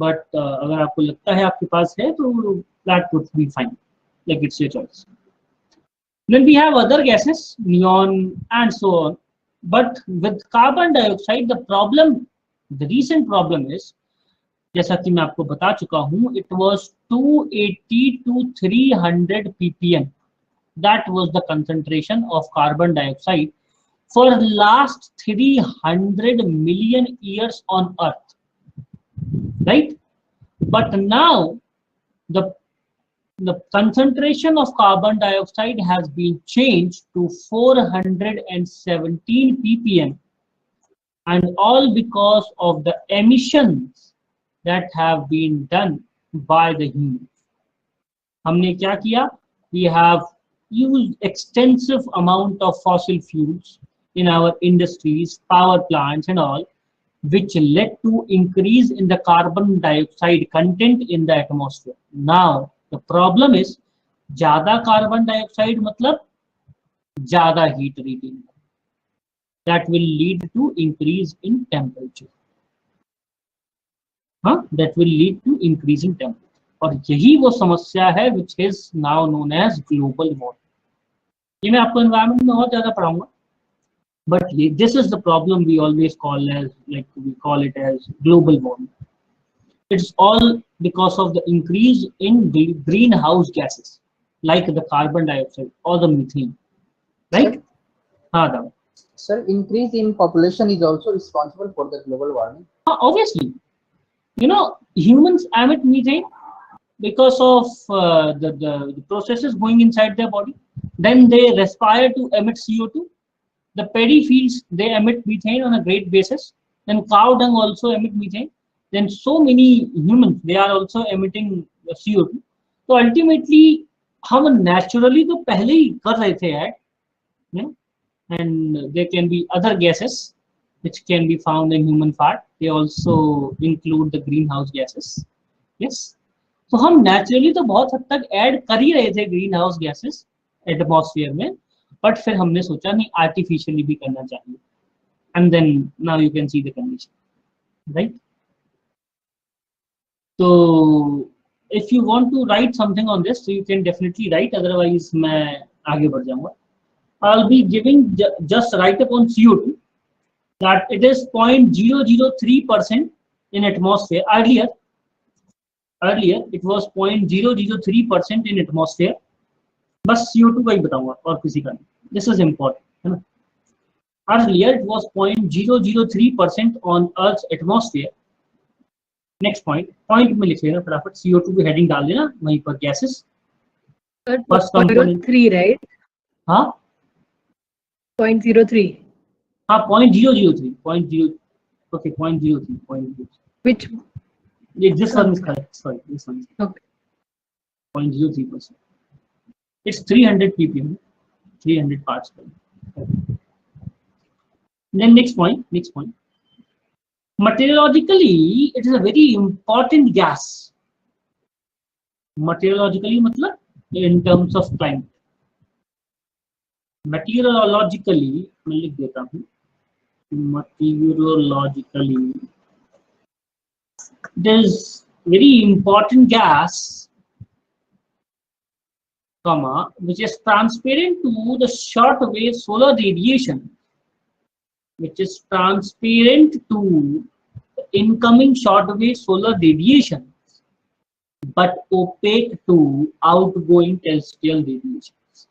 but अगर आपको लगता है आपके पास है तो that would be fine, like it's your choice. Then we have other gases, neon and so on, but with carbon dioxide the recent problem is, जैसा कि मैं आपको बता चुका हूँ, it was 280 to 300 ppm, that was the concentration of carbon dioxide for last 300 million years on earth, right? But now the concentration of carbon dioxide has been changed to 417 ppm, and all because of the emissions that have been done by the humans. हमने क्या किया? We have used extensive amount of fossil fuels in our industries, power plants and all, which led to increase in the carbon dioxide content in the atmosphere. Now the problem is ज़्यादा carbon dioxide मतलब ज़्यादा heat retain, that will lead to increase in temperature. That will lead to increase in temperature, और यही वो समस्या है which is now known as global warming. ये मैं आपको environment में बहुत ज़्यादा पढ़ाऊंगा, but this is the problem we always call as, like we call it as global warming. It's all because of the increase in the greenhouse gases like the carbon dioxide or the methane, right? Sir, Sir, increase in population is also responsible for the global warming. Obviously, you know, humans emit methane because of the processes going inside their body. Then they respire to emit CO2. The paddy fields, they emit methane on a great basis. Then cow dung also emit methane. Then so many humans, they are also emitting CO2. So ultimately, हम naturally तो पहले ही कर रहे थे add, you know, and there can be other gases which can be found in human fat. They also include the greenhouse gases. Yes. तो हम naturally तो बहुत हद तक ऐड कर ही रहे थे greenhouse gases atmosphere में, but फिर हमने सोचा नहीं artificially भी करना चाहिए, and then now you can see the condition, right? So if you want to write something on this, so you can definitely write, otherwise मैं आगे बढ़ जाऊंगा. I'll be giving just write up on CO2 that it is 0.003% in atmosphere. Earlier it was 0.003% in atmosphere. बस CO2 का ही बताऊंगा और किसी का नहीं. This is important, है ना? Earlier it was 0.003% on Earth's atmosphere. Next point में लिख लेना फटाफट, CO2 की हेडिंग डाल देना वहीं पर, गैसेस. First component 0.03, right? हाँ 0.03. हाँ 0.003. Okay, 0.03. Which? This one is correct. Sorry, this one is correct. Okay. 0.03%. It's 300 ppm, 300 parts per million. Then next point. Meteorologically, it is a very important gas. Meteorologically मतलब in terms of climate. Meteorologically मैं लिख देता हूँ. Meteorologically, there's very important gas, comma, which is transparent to the short wave solar radiation, which is transparent to the incoming short wave solar radiation, but opaque to outgoing terrestrial radiations.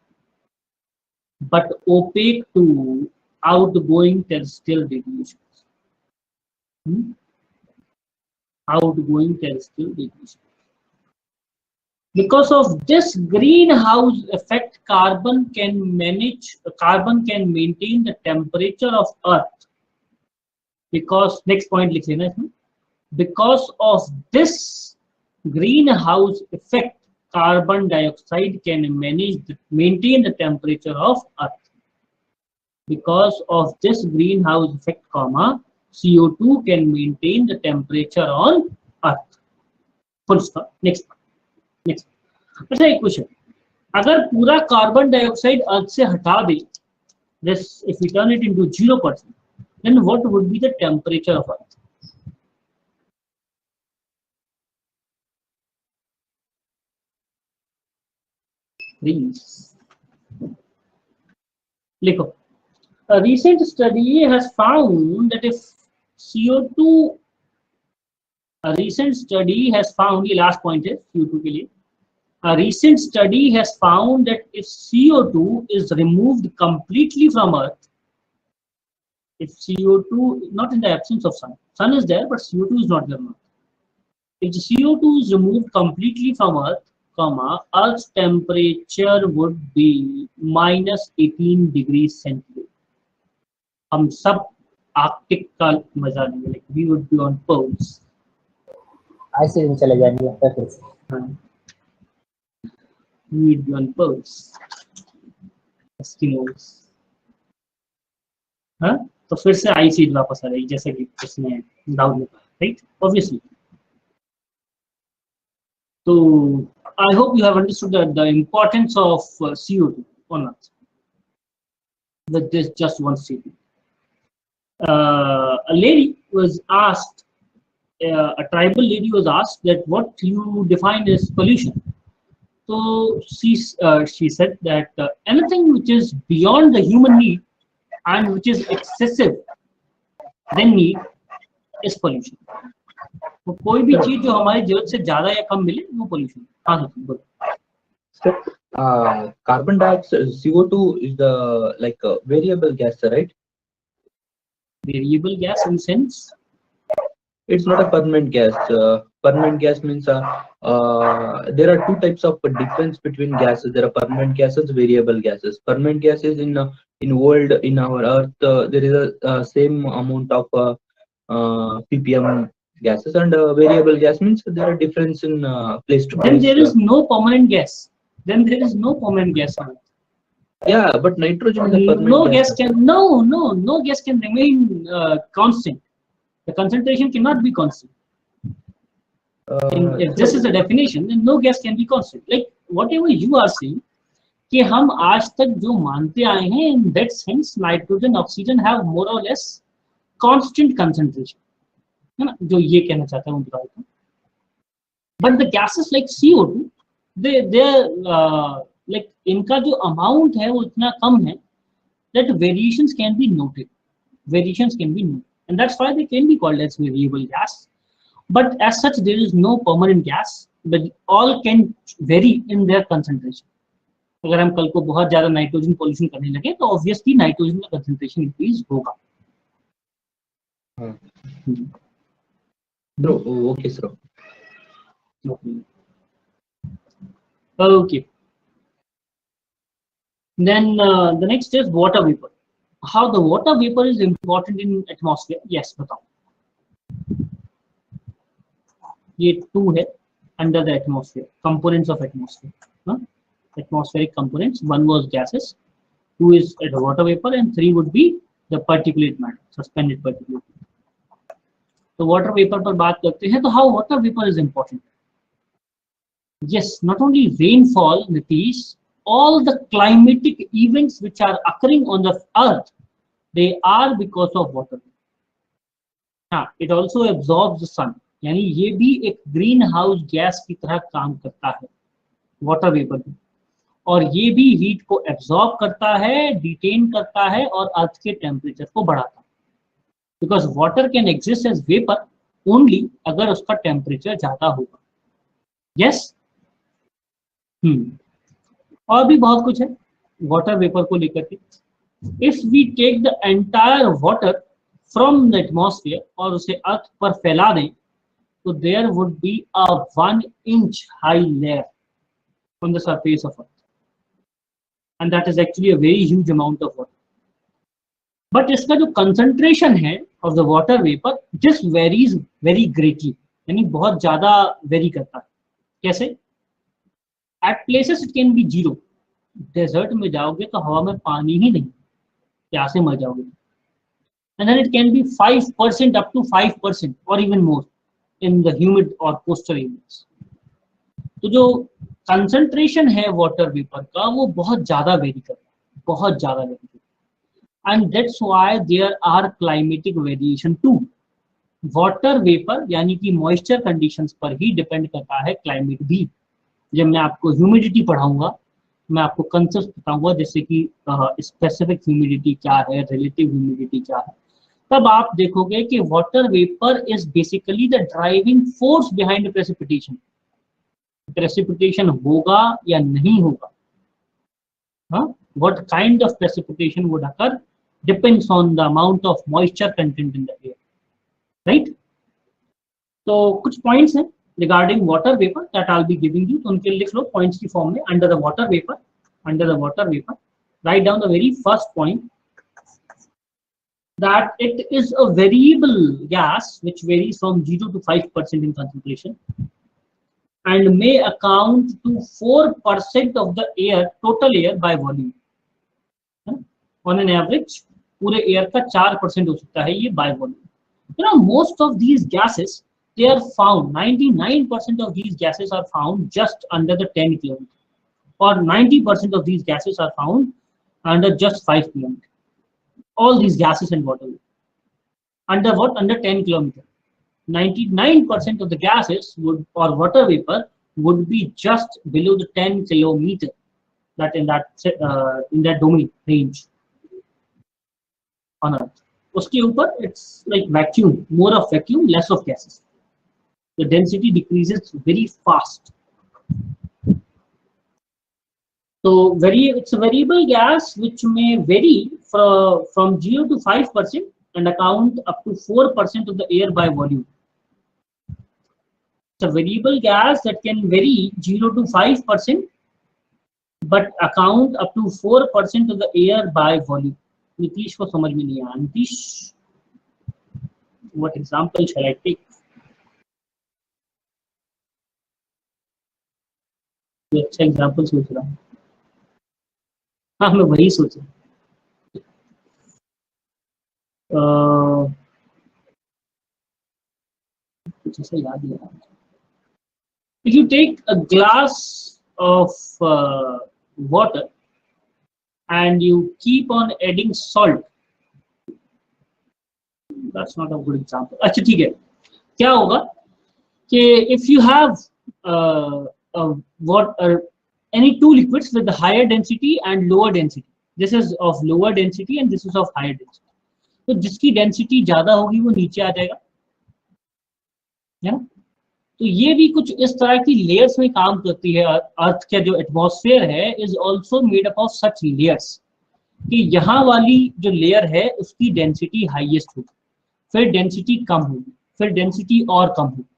But opaque to outgoing terrestrial radiations. Outgoing terrestrial radiation. Because of this greenhouse effect, carbon can maintain the temperature of Earth. Because next point लिख लेना इसमें. Because of this greenhouse effect, carbon dioxide can maintain the temperature of Earth. Because of this greenhouse effect, comma, CO2 can maintain the temperature on Earth. Full stop. Next. अच्छा एक question, अगर पूरा carbon dioxide अर्थ से हटा दे, this if we turn it into 0%, then what would be the temperature of Earth? Please लिखो. A recent study has found that if CO2, a recent study has found, ये last point है CO2 के लिए. A recent study has found that if CO2 is removed completely from Earth, if CO2, not in the absence of sun is there, but CO2 is not there now. If the CO2 is removed completely from Earth, comma, Earth's temperature would be -18 degrees centigrade. हम सब Arctic का मजा लेंगे, like we would be on poles. ऐसे ही चले जाएंगे फिर से. We would be on poles. Eskimos. हाँ, तो फिर से आई चीज वापस आ रही जैसे कि उसने डाउट में कहा, राइट? ऑब्वियसली. तो I hope you have understood the importance of CO2 on Earth. With this just one statement. A lady was asked, a tribal lady was asked that what you define as pollution. So she said that anything which is beyond the human need and which is excessive than need is pollution. तो कोई भी चीज जो हमारी जरूरत से ज्यादा या कम मिले वो pollution. हाँ बोलो. Carbon dioxide, CO2 is the like a variable gas, right? Variable gas in sense? It's not a permanent gas. Permanent gas means there are two types of difference between gases. There are permanent gases, variable gases. Permanent gases in world, in our Earth, there is a same amount of ppm gases, and variable gas means there are difference in place to place. Then there is no permanent gas. Then there is no permanent gas on Earth. Yeah, but nitrogen is a permanent No gas. No gas can remain constant. The concentration cannot be constant. If this is the definition, then no gas can be constant. Like whatever you are saying, कि हम आज तक जो मानते आए हैं, in that sense, nitrogen, oxygen have more or less constant concentration. है ना? जो ये कहना चाहता हूँ उनका. But the gases like CO2, they like इनका जो amount है वो इतना कम है that variations can be noted. And that's why they can be called as variable gas. But as such, there is no permanent gas, but all can vary in their concentration. अगर हम कल को बहुत ज्यादा नाइट्रोजन पॉल्यूशन करने लगे तो obviously nitrogen का कंसंट्रेशन इंक्रीज होगा. Okay, sir. Okay. Then the next is water vapor. How the water vapor is important in atmosphere? Yes, बताओ. ये 2 है under the atmosphere, components of atmosphere. Atmospheric components. 1 was gases, 2 is the water vapor, and 3 would be the particulate matter, suspended particulate matter. तो water vapor पर बात करते हैं. तो how water vapor is important? Yes, not only rainfall, Nitish, all the climatic events which are occurring on the earth, they are because of water. हाँ, it also absorbs the sun. यानी ये भी एक ग्रीन हाउस गैस की तरह काम करता है, वाटर वेपर भी, और ये भी हीट को एब्जॉर्ब करता है, डिटेन करता है और अर्थ के टेम्परेचर को बढ़ाता है. Because water can exist as vapour only अगर उसका टेम्परेचर ज्यादा होगा. यस. और भी बहुत कुछ है वाटर वेपर को लेकर के. If we take the entire water from the atmosphere और उसे अर्थ पर फैला दें, तो there would be a 1 inch high layer on the surface of earth, and that is actually a very huge amount of water. But इसका जो concentration है of the water vapor, this varies very greatly, यानी बहुत ज्यादा vary करता है. कैसे? At places it can be 0. Desert में जाओगे तो हवा में पानी ही नहीं, प्यासे मर जाओगे. And then it can be 5% up to 5% or even more in the humid or coastal areas. तो जो कंसंट्रेशन है वाटर वेपर का वो बहुत ज्यादा वेरी करता है, बहुत ज्यादा वेरी करता है. And that's why there are climatic variation too. Water vapour यानी कि मॉइस्चर कंडीशंस पर ही डिपेंड करता है क्लाइमेट भी. जब मैं आपको ह्यूमिडिटी पढ़ाऊंगा, मैं आपको कंसेप्ट बताऊंगा जैसे कि स्पेसिफिक ह्यूमिडिटी क्या है, रिलेटिव ह्यूमिडिटी क्या है, तब आप देखोगे कि water vapour is basically the driving force behind precipitation. Precipitation होगा या नहीं होगा, what kind of precipitation would occur depends on the amount of moisture content in the air, right? तो कुछ points हैं regarding water vapor that I'll be giving you. तो उनके लिख लो points की form में. Under the water vapor, write down the very first point, that it is a variable gas which varies from 0 to 5% in concentration and may account to 4% of the air, total air by volume. On an average, पूरे air का 4% हो सकता है ये by volume. You know, most of these gases, they are found, 99% of these gases are found just under the 10 km, or 90% of these gases are found under just 5 km. All these gases and water. Under what? Under 10 km. 99% of the gases would, or water vapor would be just below the 10 kilometer, that in that domain range on Earth. उसके ऊपर it's like vacuum, more of vacuum, less of gases. The density decreases very fast. So it's a variable gas which may vary from 0 to 5% and account up to 4% of the air by volume. It's a variable gas that can vary 0 to 5%, but account up to 4% of the air by volume. Nitish को समझ में नहीं आया. Nitish, what example shall I take? अच्छा example सोच रहा हूँ. हाँ, मैं वही सोच रहा हूँ. कुछ ऐसा याद नहीं आ रहा. If you take a glass of water and you keep on adding salt, that's not a good example. अच्छा ठीक है, क्या होगा कि if you have any two liquids with the higher density and lower density, this is of lower density and this is of higher density, तो जिसकी density ज्यादा होगी वो नीचे आ जाएगा, है ना. तो ये भी कुछ इस तरह की लेयर्स में काम करती है. अर्थ का जो एटमॉस्फेयर है is also made up of such layers, कि यहाँ वाली जो लेयर है उसकी डेंसिटी हाईएस्ट होगी, फिर डेंसिटी कम होगी, फिर डेंसिटी और कम होगी.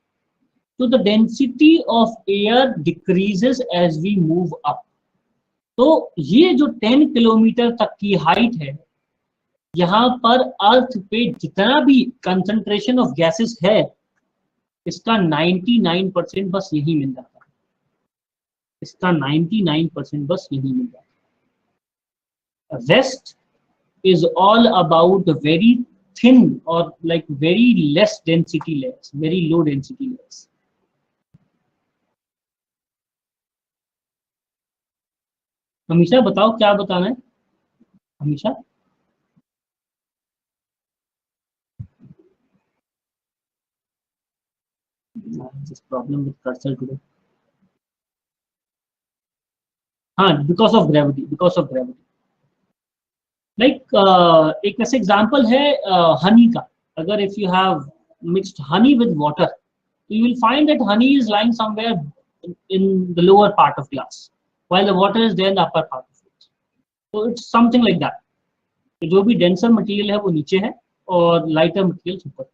तो the density of air decreases as we move up. तो ये जो 10 किलोमीटर तक की हाइट है, यहाँ पर अर्थ पे जितना भी कंसंट्रेशन ऑफ गैसेस है, इसका 99% बस यही मिल जाता है. इसका 99% बस यही मिल जाता है. Rest is all about very thin और like very less density layers, very low density layers. हमेशा बताओ क्या बताना है हमेशा। This problem with cursor today. हाँ, because of gravity, because of gravity. Like एक ऐसे एग्जांपल है हनी का. अगर if you have mixed honey with water, you will find that honey is lying somewhere in the lower part of glass, while the water is there in the upper part of it. So it's something like that. तो जो भी denser material है वो नीचे है और lighter material ऊपर.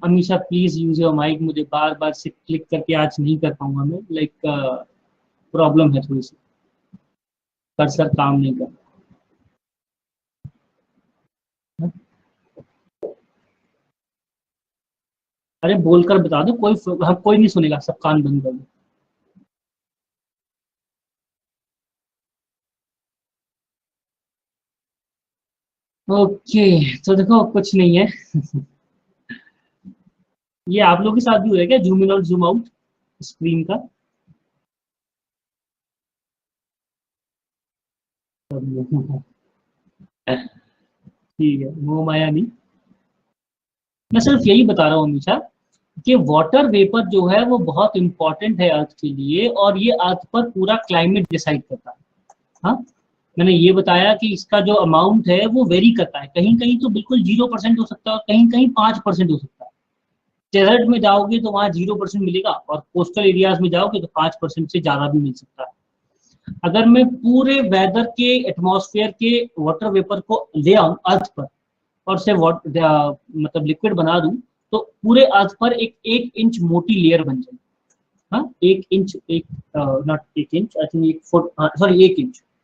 Amisha please use your mic. मुझे बार बार से क्लिक करके आज नहीं कर पाऊंगा मैं. लाइक प्रॉब्लम है थोड़ी सी, कर्सर काम नहीं कर. अरे बोलकर बता दो, कोई नहीं सुनेगा, सब कान बंद कर दो. ओके तो देखो कुछ नहीं है. ये आप लोगों के साथ भी हो रहा है क्या, जूम इन और जूम आउट स्क्रीन का? ठीक है, वो माया नहीं. मैं सिर्फ यही बता रहा हूँ हमेशा कि वाटर वेपर जो है वो बहुत इंपॉर्टेंट है अर्थ के लिए, और ये अर्थ पर पूरा क्लाइमेट डिसाइड करता है. हाँ, मैंने ये बताया कि इसका जो अमाउंट है वो वेरी करता है. कहीं कहीं तो बिल्कुल 0% हो सकता है और कहीं कहीं 5% हो सकता है. डेजर्ट में जाओगे तो वहाँ 0% मिलेगा, और कोस्टल एरियाज में जाओगे तो 5% से ज़्यादा भी मिल सकता है. अगर मैं पूरे वेदर के एटमॉस्फेयर के वाटर वेपर को ले आऊँ अर्थ पर और से मतलब लिक्विड बना दूं, तो पूरे अर्थ पर एक इंच मोटी लेयर बन जाएगी. हाँ, 1 inch, not 1 inch, I think 1 foot, sorry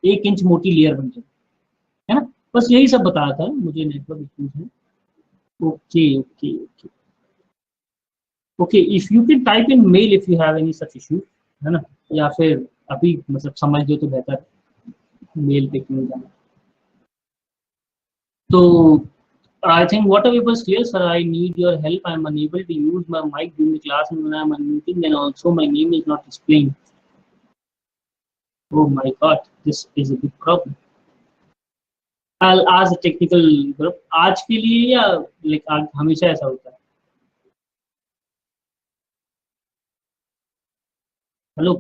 1 inch मोटी लेयर बन जाएगी, है ना. बस यही सब बताया था. मुझे नेटवर्क इश्यूज है. Okay okay okay okay. If you can type in mail if you have any such issue, है ना, या फिर अभी मतलब समझ लो तो बेहतर, मेल पे क्यों जाना. तो I think whatever was clear, sir. I need your help. I am unable to use my mic during the class, and when I am unmuting, then also my name is not displaying. Oh my God, this is a big problem. I'll ask the technical group. आज के लिए या like आज हमेशा ऐसा होता है? Hello,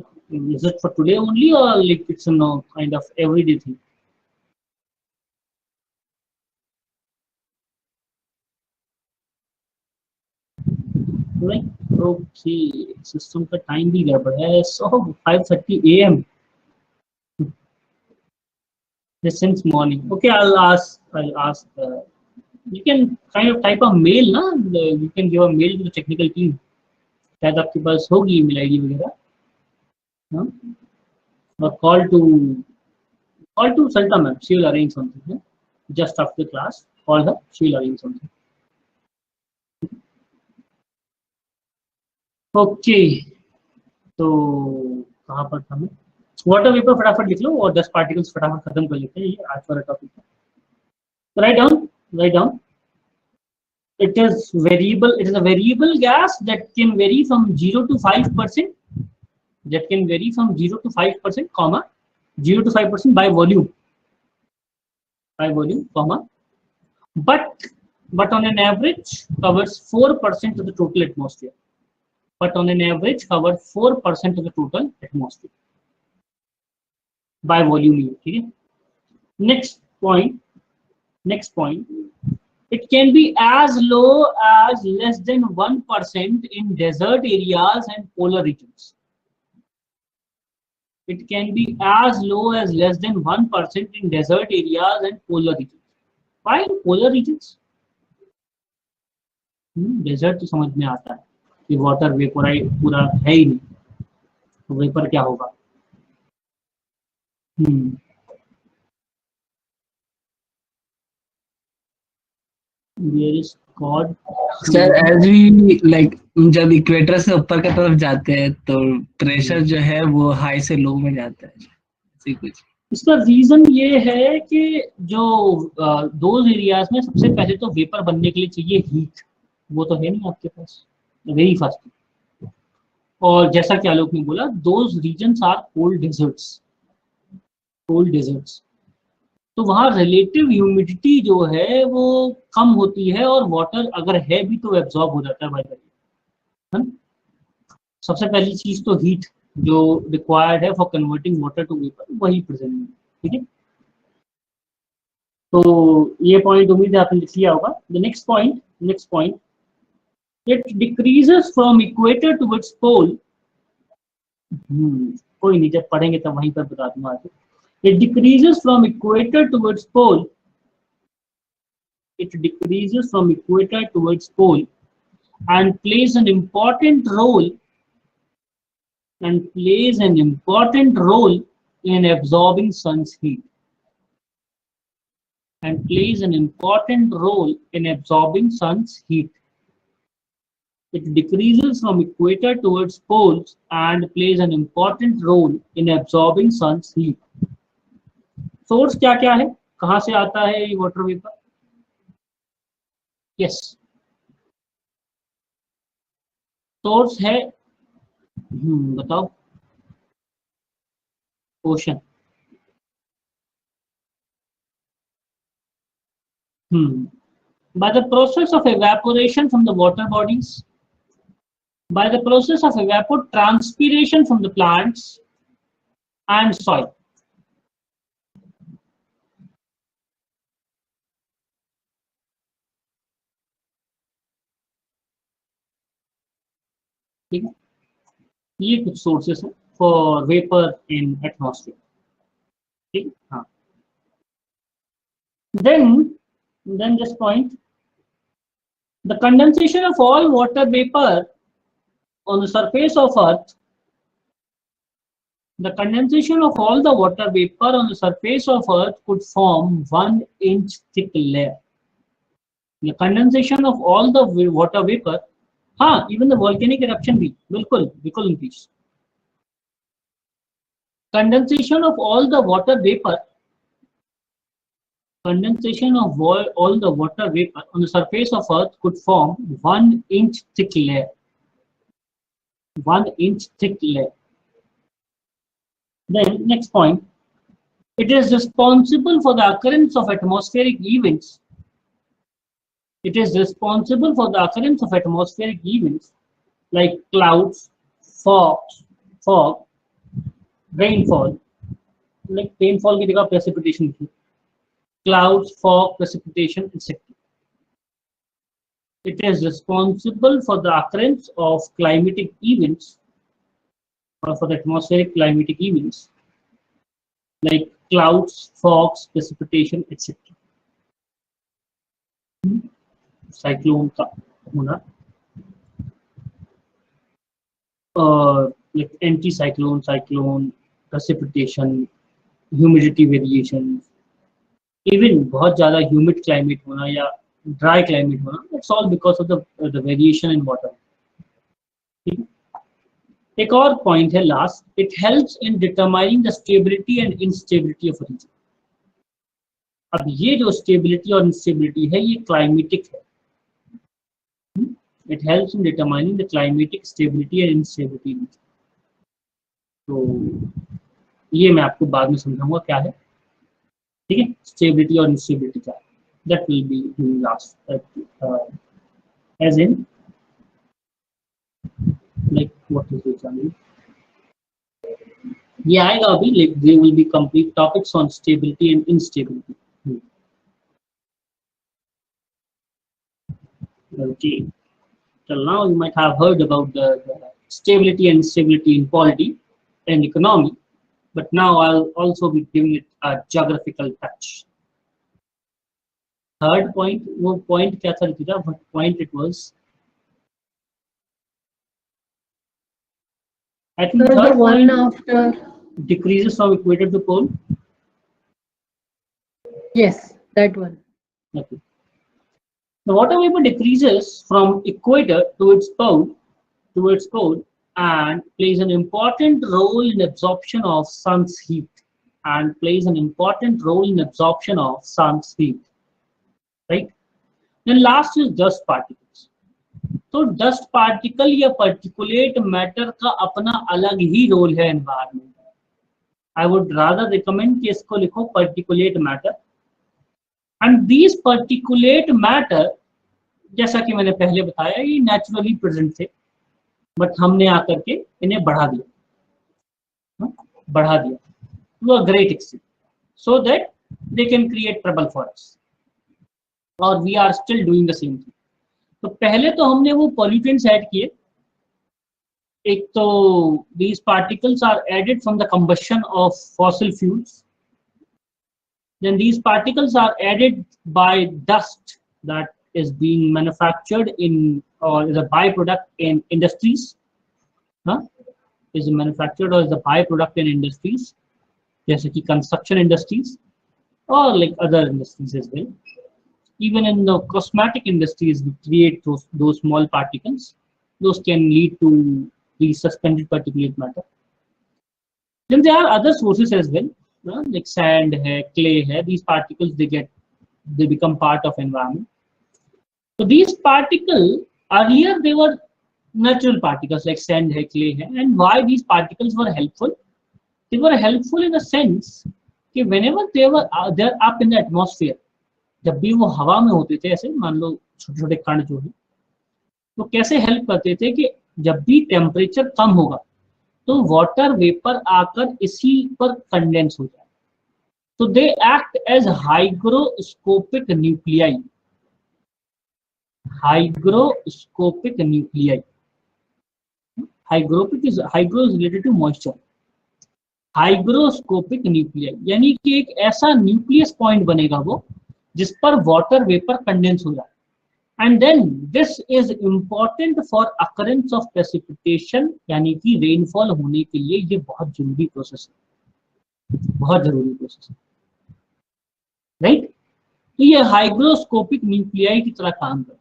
is it for today only or like it's a no kind of everyday thing? Right? Okay, system का time भी गड़बड़ है. So 5:30 AM. Since morning. Okay, I'll ask. You can kind of type a mail, ना? You can give a mail to the technical team. शायद आपके पास होगी email ID वगैरह, हाँ? Or call to Salta ma'am. She will arrange something. Yeah? Just after class, call her. She will arrange something. Okay. तो कहाँ पर था मैं? वाटर वेपर फटाफट लिख लो और 10 पार्टिकल्स फटाफट खत्म कर लेते हैं. ये आज वाला टॉपिक है. Write down. It is a variable gas that can vary from 0 to 5%. That can vary from 0 to 5%, comma 0 to 5% by volume, comma. But on an average covers 4% of the total atmosphere. But on an average covers 4% of the total atmosphere by volume. Okay? Next point. It can be as low as less than 1% in desert areas and polar regions. It can be as low as less than 1% in desert areas and polar regions. Why in polar regions? Desert तो समझ में आता है कि water वेपोराइड पूरा है ही नहीं, तो वेपर क्या होगा. There is God. Sir as we like जब इक्वेटर से ऊपर की तरफ जाते हैं तो प्रेशर जो है वो हाई से लो में जाता है, ऐसी कुछ. इसका रीजन ये है कि जो दोज एरियाज में सबसे पहले तो वेपर बनने के लिए चाहिए हीट. वो तो है नहीं आपके पास. वेरी फर्स्ट और जैसा कि आलोक ने बोला, those regions are cold deserts, cold deserts. तो वहाँ रिलेटिव ह्यूमिडिटी जो है वो कम होती है, और वाटर अगर है भी तो एब्जॉर्ब हो जाता है बाय द। सबसे पहली चीज तो हीट जो रिक्वायर्ड है for converting water to vapour, वही प्रेजेंट है, ठीक है। तो ये पॉइंट उम्मीद है आपने लिख लिया होगा। The next point, it decreases from equator towards pole. कोई नहीं, जब पढ़ेंगे तब वहीं पर बता दूंगा आगे। It decreases from equator towards pole. It decreases from equator towards pole and plays an important role in absorbing sun's heat. And plays an important role in absorbing sun's heat. It decreases from equator towards poles and plays an important role in absorbing sun's heat. Source क्या क्या है, कहां से आता है ये water vapour? Yes, source है, बताओ, ocean. By the process of evaporation from the water bodies, by the process of evapotranspiration from the plants and soil. ठीक है, ये कुछ सोर्सेस हैं फॉर वेपर इन एटमॉस्फेयर, ठीक है। हाँ, then this point, the condensation of all water vapor on the surface of earth, the condensation of all the water vapor on the surface of earth could form 1 inch thick layer. The condensation of all the water vapor, हाँ, even the volcanic eruption भी बिल्कुल increase. Condensation of all the water vapor, condensation of all the water vapor on the surface of earth could form 1 inch thick layer. 1 inch thick layer. Then next point, it is responsible for the occurrence of atmospheric events. It is responsible for the occurrence of atmospheric events like clouds, fog, rainfall, like rainfall की जगह precipitation थी, clouds, fog, precipitation, etc. It is responsible for the occurrence of climatic events, or for the atmospheric climatic events like clouds, fogs, precipitation, etc. Cyclone का होना, like anti cyclone, precipitation, humidity variation, even बहुत ज़्यादा humid climate होना या dry climate होना, that's all because of the variation in water. ठीक है, एक और पॉइंट है last, it helps in determining the stability and instability of region. अब ये जो स्टेबिलिटी और इंस्टेबिलिटी है ये क्लाइमेटिक है। It helps in determining the climatic stability and instability. तो ये मैं आपको बाद में समझाऊंगा क्या है, ठीक है, स्टेबिलिटी और इंस्टेबिलिटी क्या है, that will be last, as in like what is it, ये आएगा अभी, like there will be complete topics on stability and instability. Okay. Till now you might have heard about the stability and instability in polity and economy, but now I'll also be giving it a geographical touch. Third point, वो point क्या था Ritika? What point it was? I think the third one after decreases from equator to pole. yes, that one. Okay. The water vapor decreases from equator towards pole and plays an important role in absorption of sun's heat. Right? Then last is dust particles. तो dust particle या particulate matter का अपना अलग ही role है environment. I would rather recommend कि इसको लिखो particulate matter. And these particulate matter, जैसा कि मैंने पहले बताया, ये नेचुरली प्रेजेंट थे, बट हमने आकर के इन्हें बढ़ा दिया to a great extent so that they can create trouble for us, और we are still doing the same thing. तो पहले तो हमने वो पॉल्यूटेंट्स ऐड किए। एक तो these particles are added from the combustion of fossil fuels. Then these particles are added by dust that is being manufactured in, or is a byproduct in industries. Is manufactured or is a byproduct in industries, जैसे कि construction industries or like other industries as well. Even in the cosmetic industries, we create those small particles. Those can lead to the suspended particulate matter. Then there are other sources as well, like sand hai, clay hai. These particles they become part of environment. So these particles, earlier they were natural particles like sand hai, clay hai. And why these particles were helpful? They were helpful in the sense कि whenever they're up in the atmosphere, जब भी वो हवा में होते थे, ऐसे मान लो छोटे छोटे कण जो है, तो कैसे हेल्प करते थे कि जब भी टेम्परेचर कम होगा तो वाटर वेपर आकर इसी पर कंडेंस हो जाए। तो they act as hygroscopic nuclei. Hygroscopic nuclei, hygro is related to moisture. Hygroscopic nuclei यानी कि एक ऐसा न्यूक्लियस पॉइंट बनेगा वो जिस पर वाटर वेपर कंडेंस हो जाए। And then this is important for occurrence of precipitation, यानी कि रेनफॉल होने के लिए ये बहुत जरूरी प्रोसेस है, बहुत जरूरी प्रोसेस है, राइट। तो ये हाइग्रोस्कोपिक न्यूक्लियाई की तरह काम करते हैं।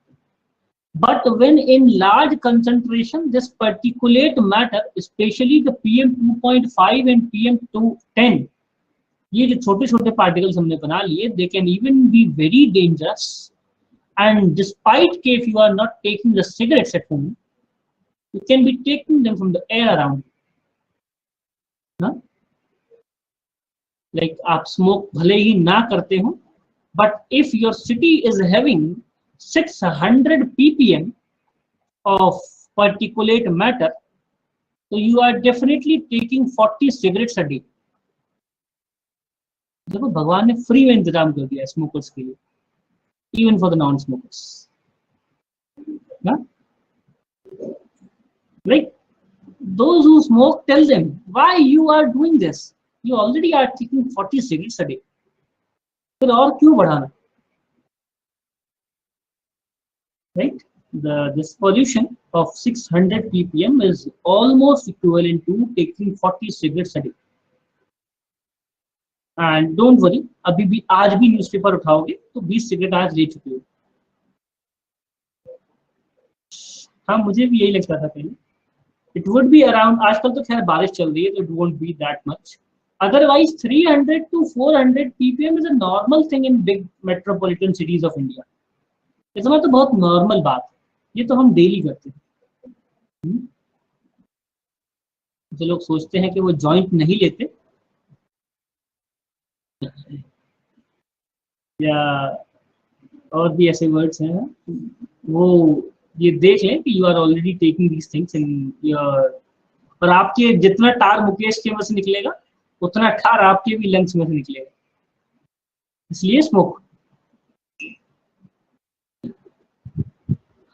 But when in large concentration this particulate matter, specially the PM2.5 and PM210, ये जो छोटे छोटे पार्टिकल्स हमने बना लिए, they can even be very dangerous. And despite के if you are not taking the cigarettes at home, you can be taking them from the air around. Like आप smoke भले ही ना करते हो, but if your city is having 600 ppm of particulate matter, so you are definitely taking 40 cigarettes a day. देखो भगवान ने free में इंतजाम कर दिया स्मोकर्स के लिए, even for the non smokers, right. Those who smoke, tell them why you are doing this. You already are taking 40 cigarettes a day. फिर और क्यों बढ़ाना, right? This pollution of 600 ppm is almost equivalent to taking 40 cigarettes a day. And don't worry, अभी भी आज भी newspaper उठाओगे तो 20 cigarette आज ले चुके हो। हाँ, मुझे भी यही लगता था पहले। It would be around, आजकल तो खैर बारिश चल रही है तो it won't be that much. Otherwise 300 to 400 ppm is a normal thing in big metropolitan cities of India. इतना तो बहुत नॉर्मल बात है, ये तो हम डेली करते हैं। जो लोग सोचते हैं कि वो जॉइंट नहीं लेते या और भी ऐसे वर्ड्स हैं, वो ये देख लें कि you are already taking these things in your, और आपके जितना टार मुकेश के में से निकलेगा उतना टार आपके भी लंग्स में से निकलेगा, इसलिए स्मोक।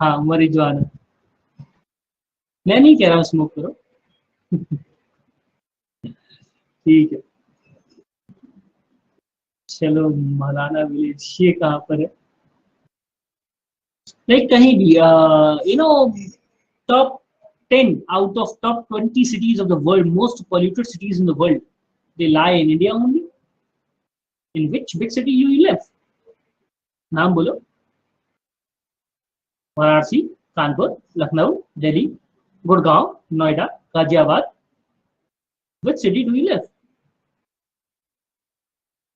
हाँ, मरिजुआना, मैं नहीं कह रहा हूँ स्मोक करो। ठीक है, चलो मौलाना विलेज ये कहाँ पर है, लाइक कहीं भी top 10 out of top 20 cities of the world, most polluted cities in the world, they lie in India only. In which big city you live? नाम बोलो। Varanasi, Kanpur, Lucknow, Delhi, Gurgaon, Noida, Ghaziabad. Which city do you live?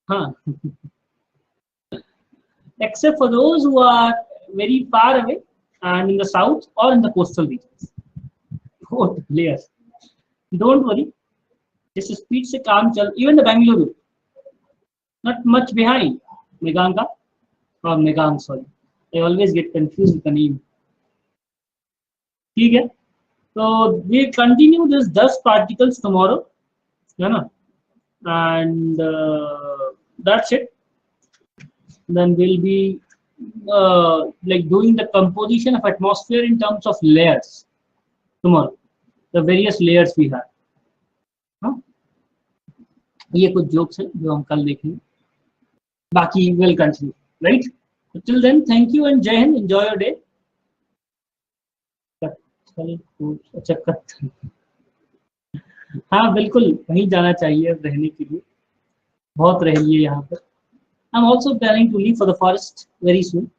हाँ, except for those who are very far away, and in the south or in the coastal regions. Both layers. Don't worry. This speed से काम चल. Even the Bangalore, not much behind. Meganga or Megang, sorry. I always get confused with the name. ठीक है. So we continue this 10 particles tomorrow. है ना? And that's it. Then we'll be like doing the composition of atmosphere in terms of layers tomorrow. The various layers we have. हाँ? ये कुछ jokes है जो हम कल देखेंगे. बाकी will continue, right? So till then, thank you and Jai Hind. Enjoy your day. अच्छा कत्थल. हाँ बिल्कुल वहीं जाना चाहिए रहने के लिए. बहुत रह लिए यहाँ पर. I'm also planning to leave for the forest very soon.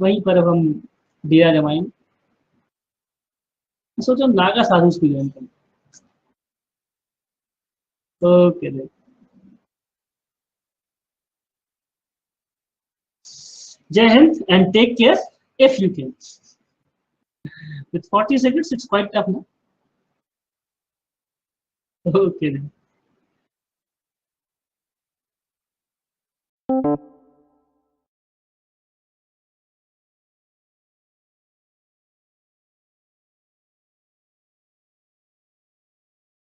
वहीं पर अब हम डेरा जमाएंगे. सोचो हम नागा साधु स्कूल ज्वाइन करें. Okay then. Jai Hind and take care if you can. With 40 seconds, it's quite tough now. Okay then.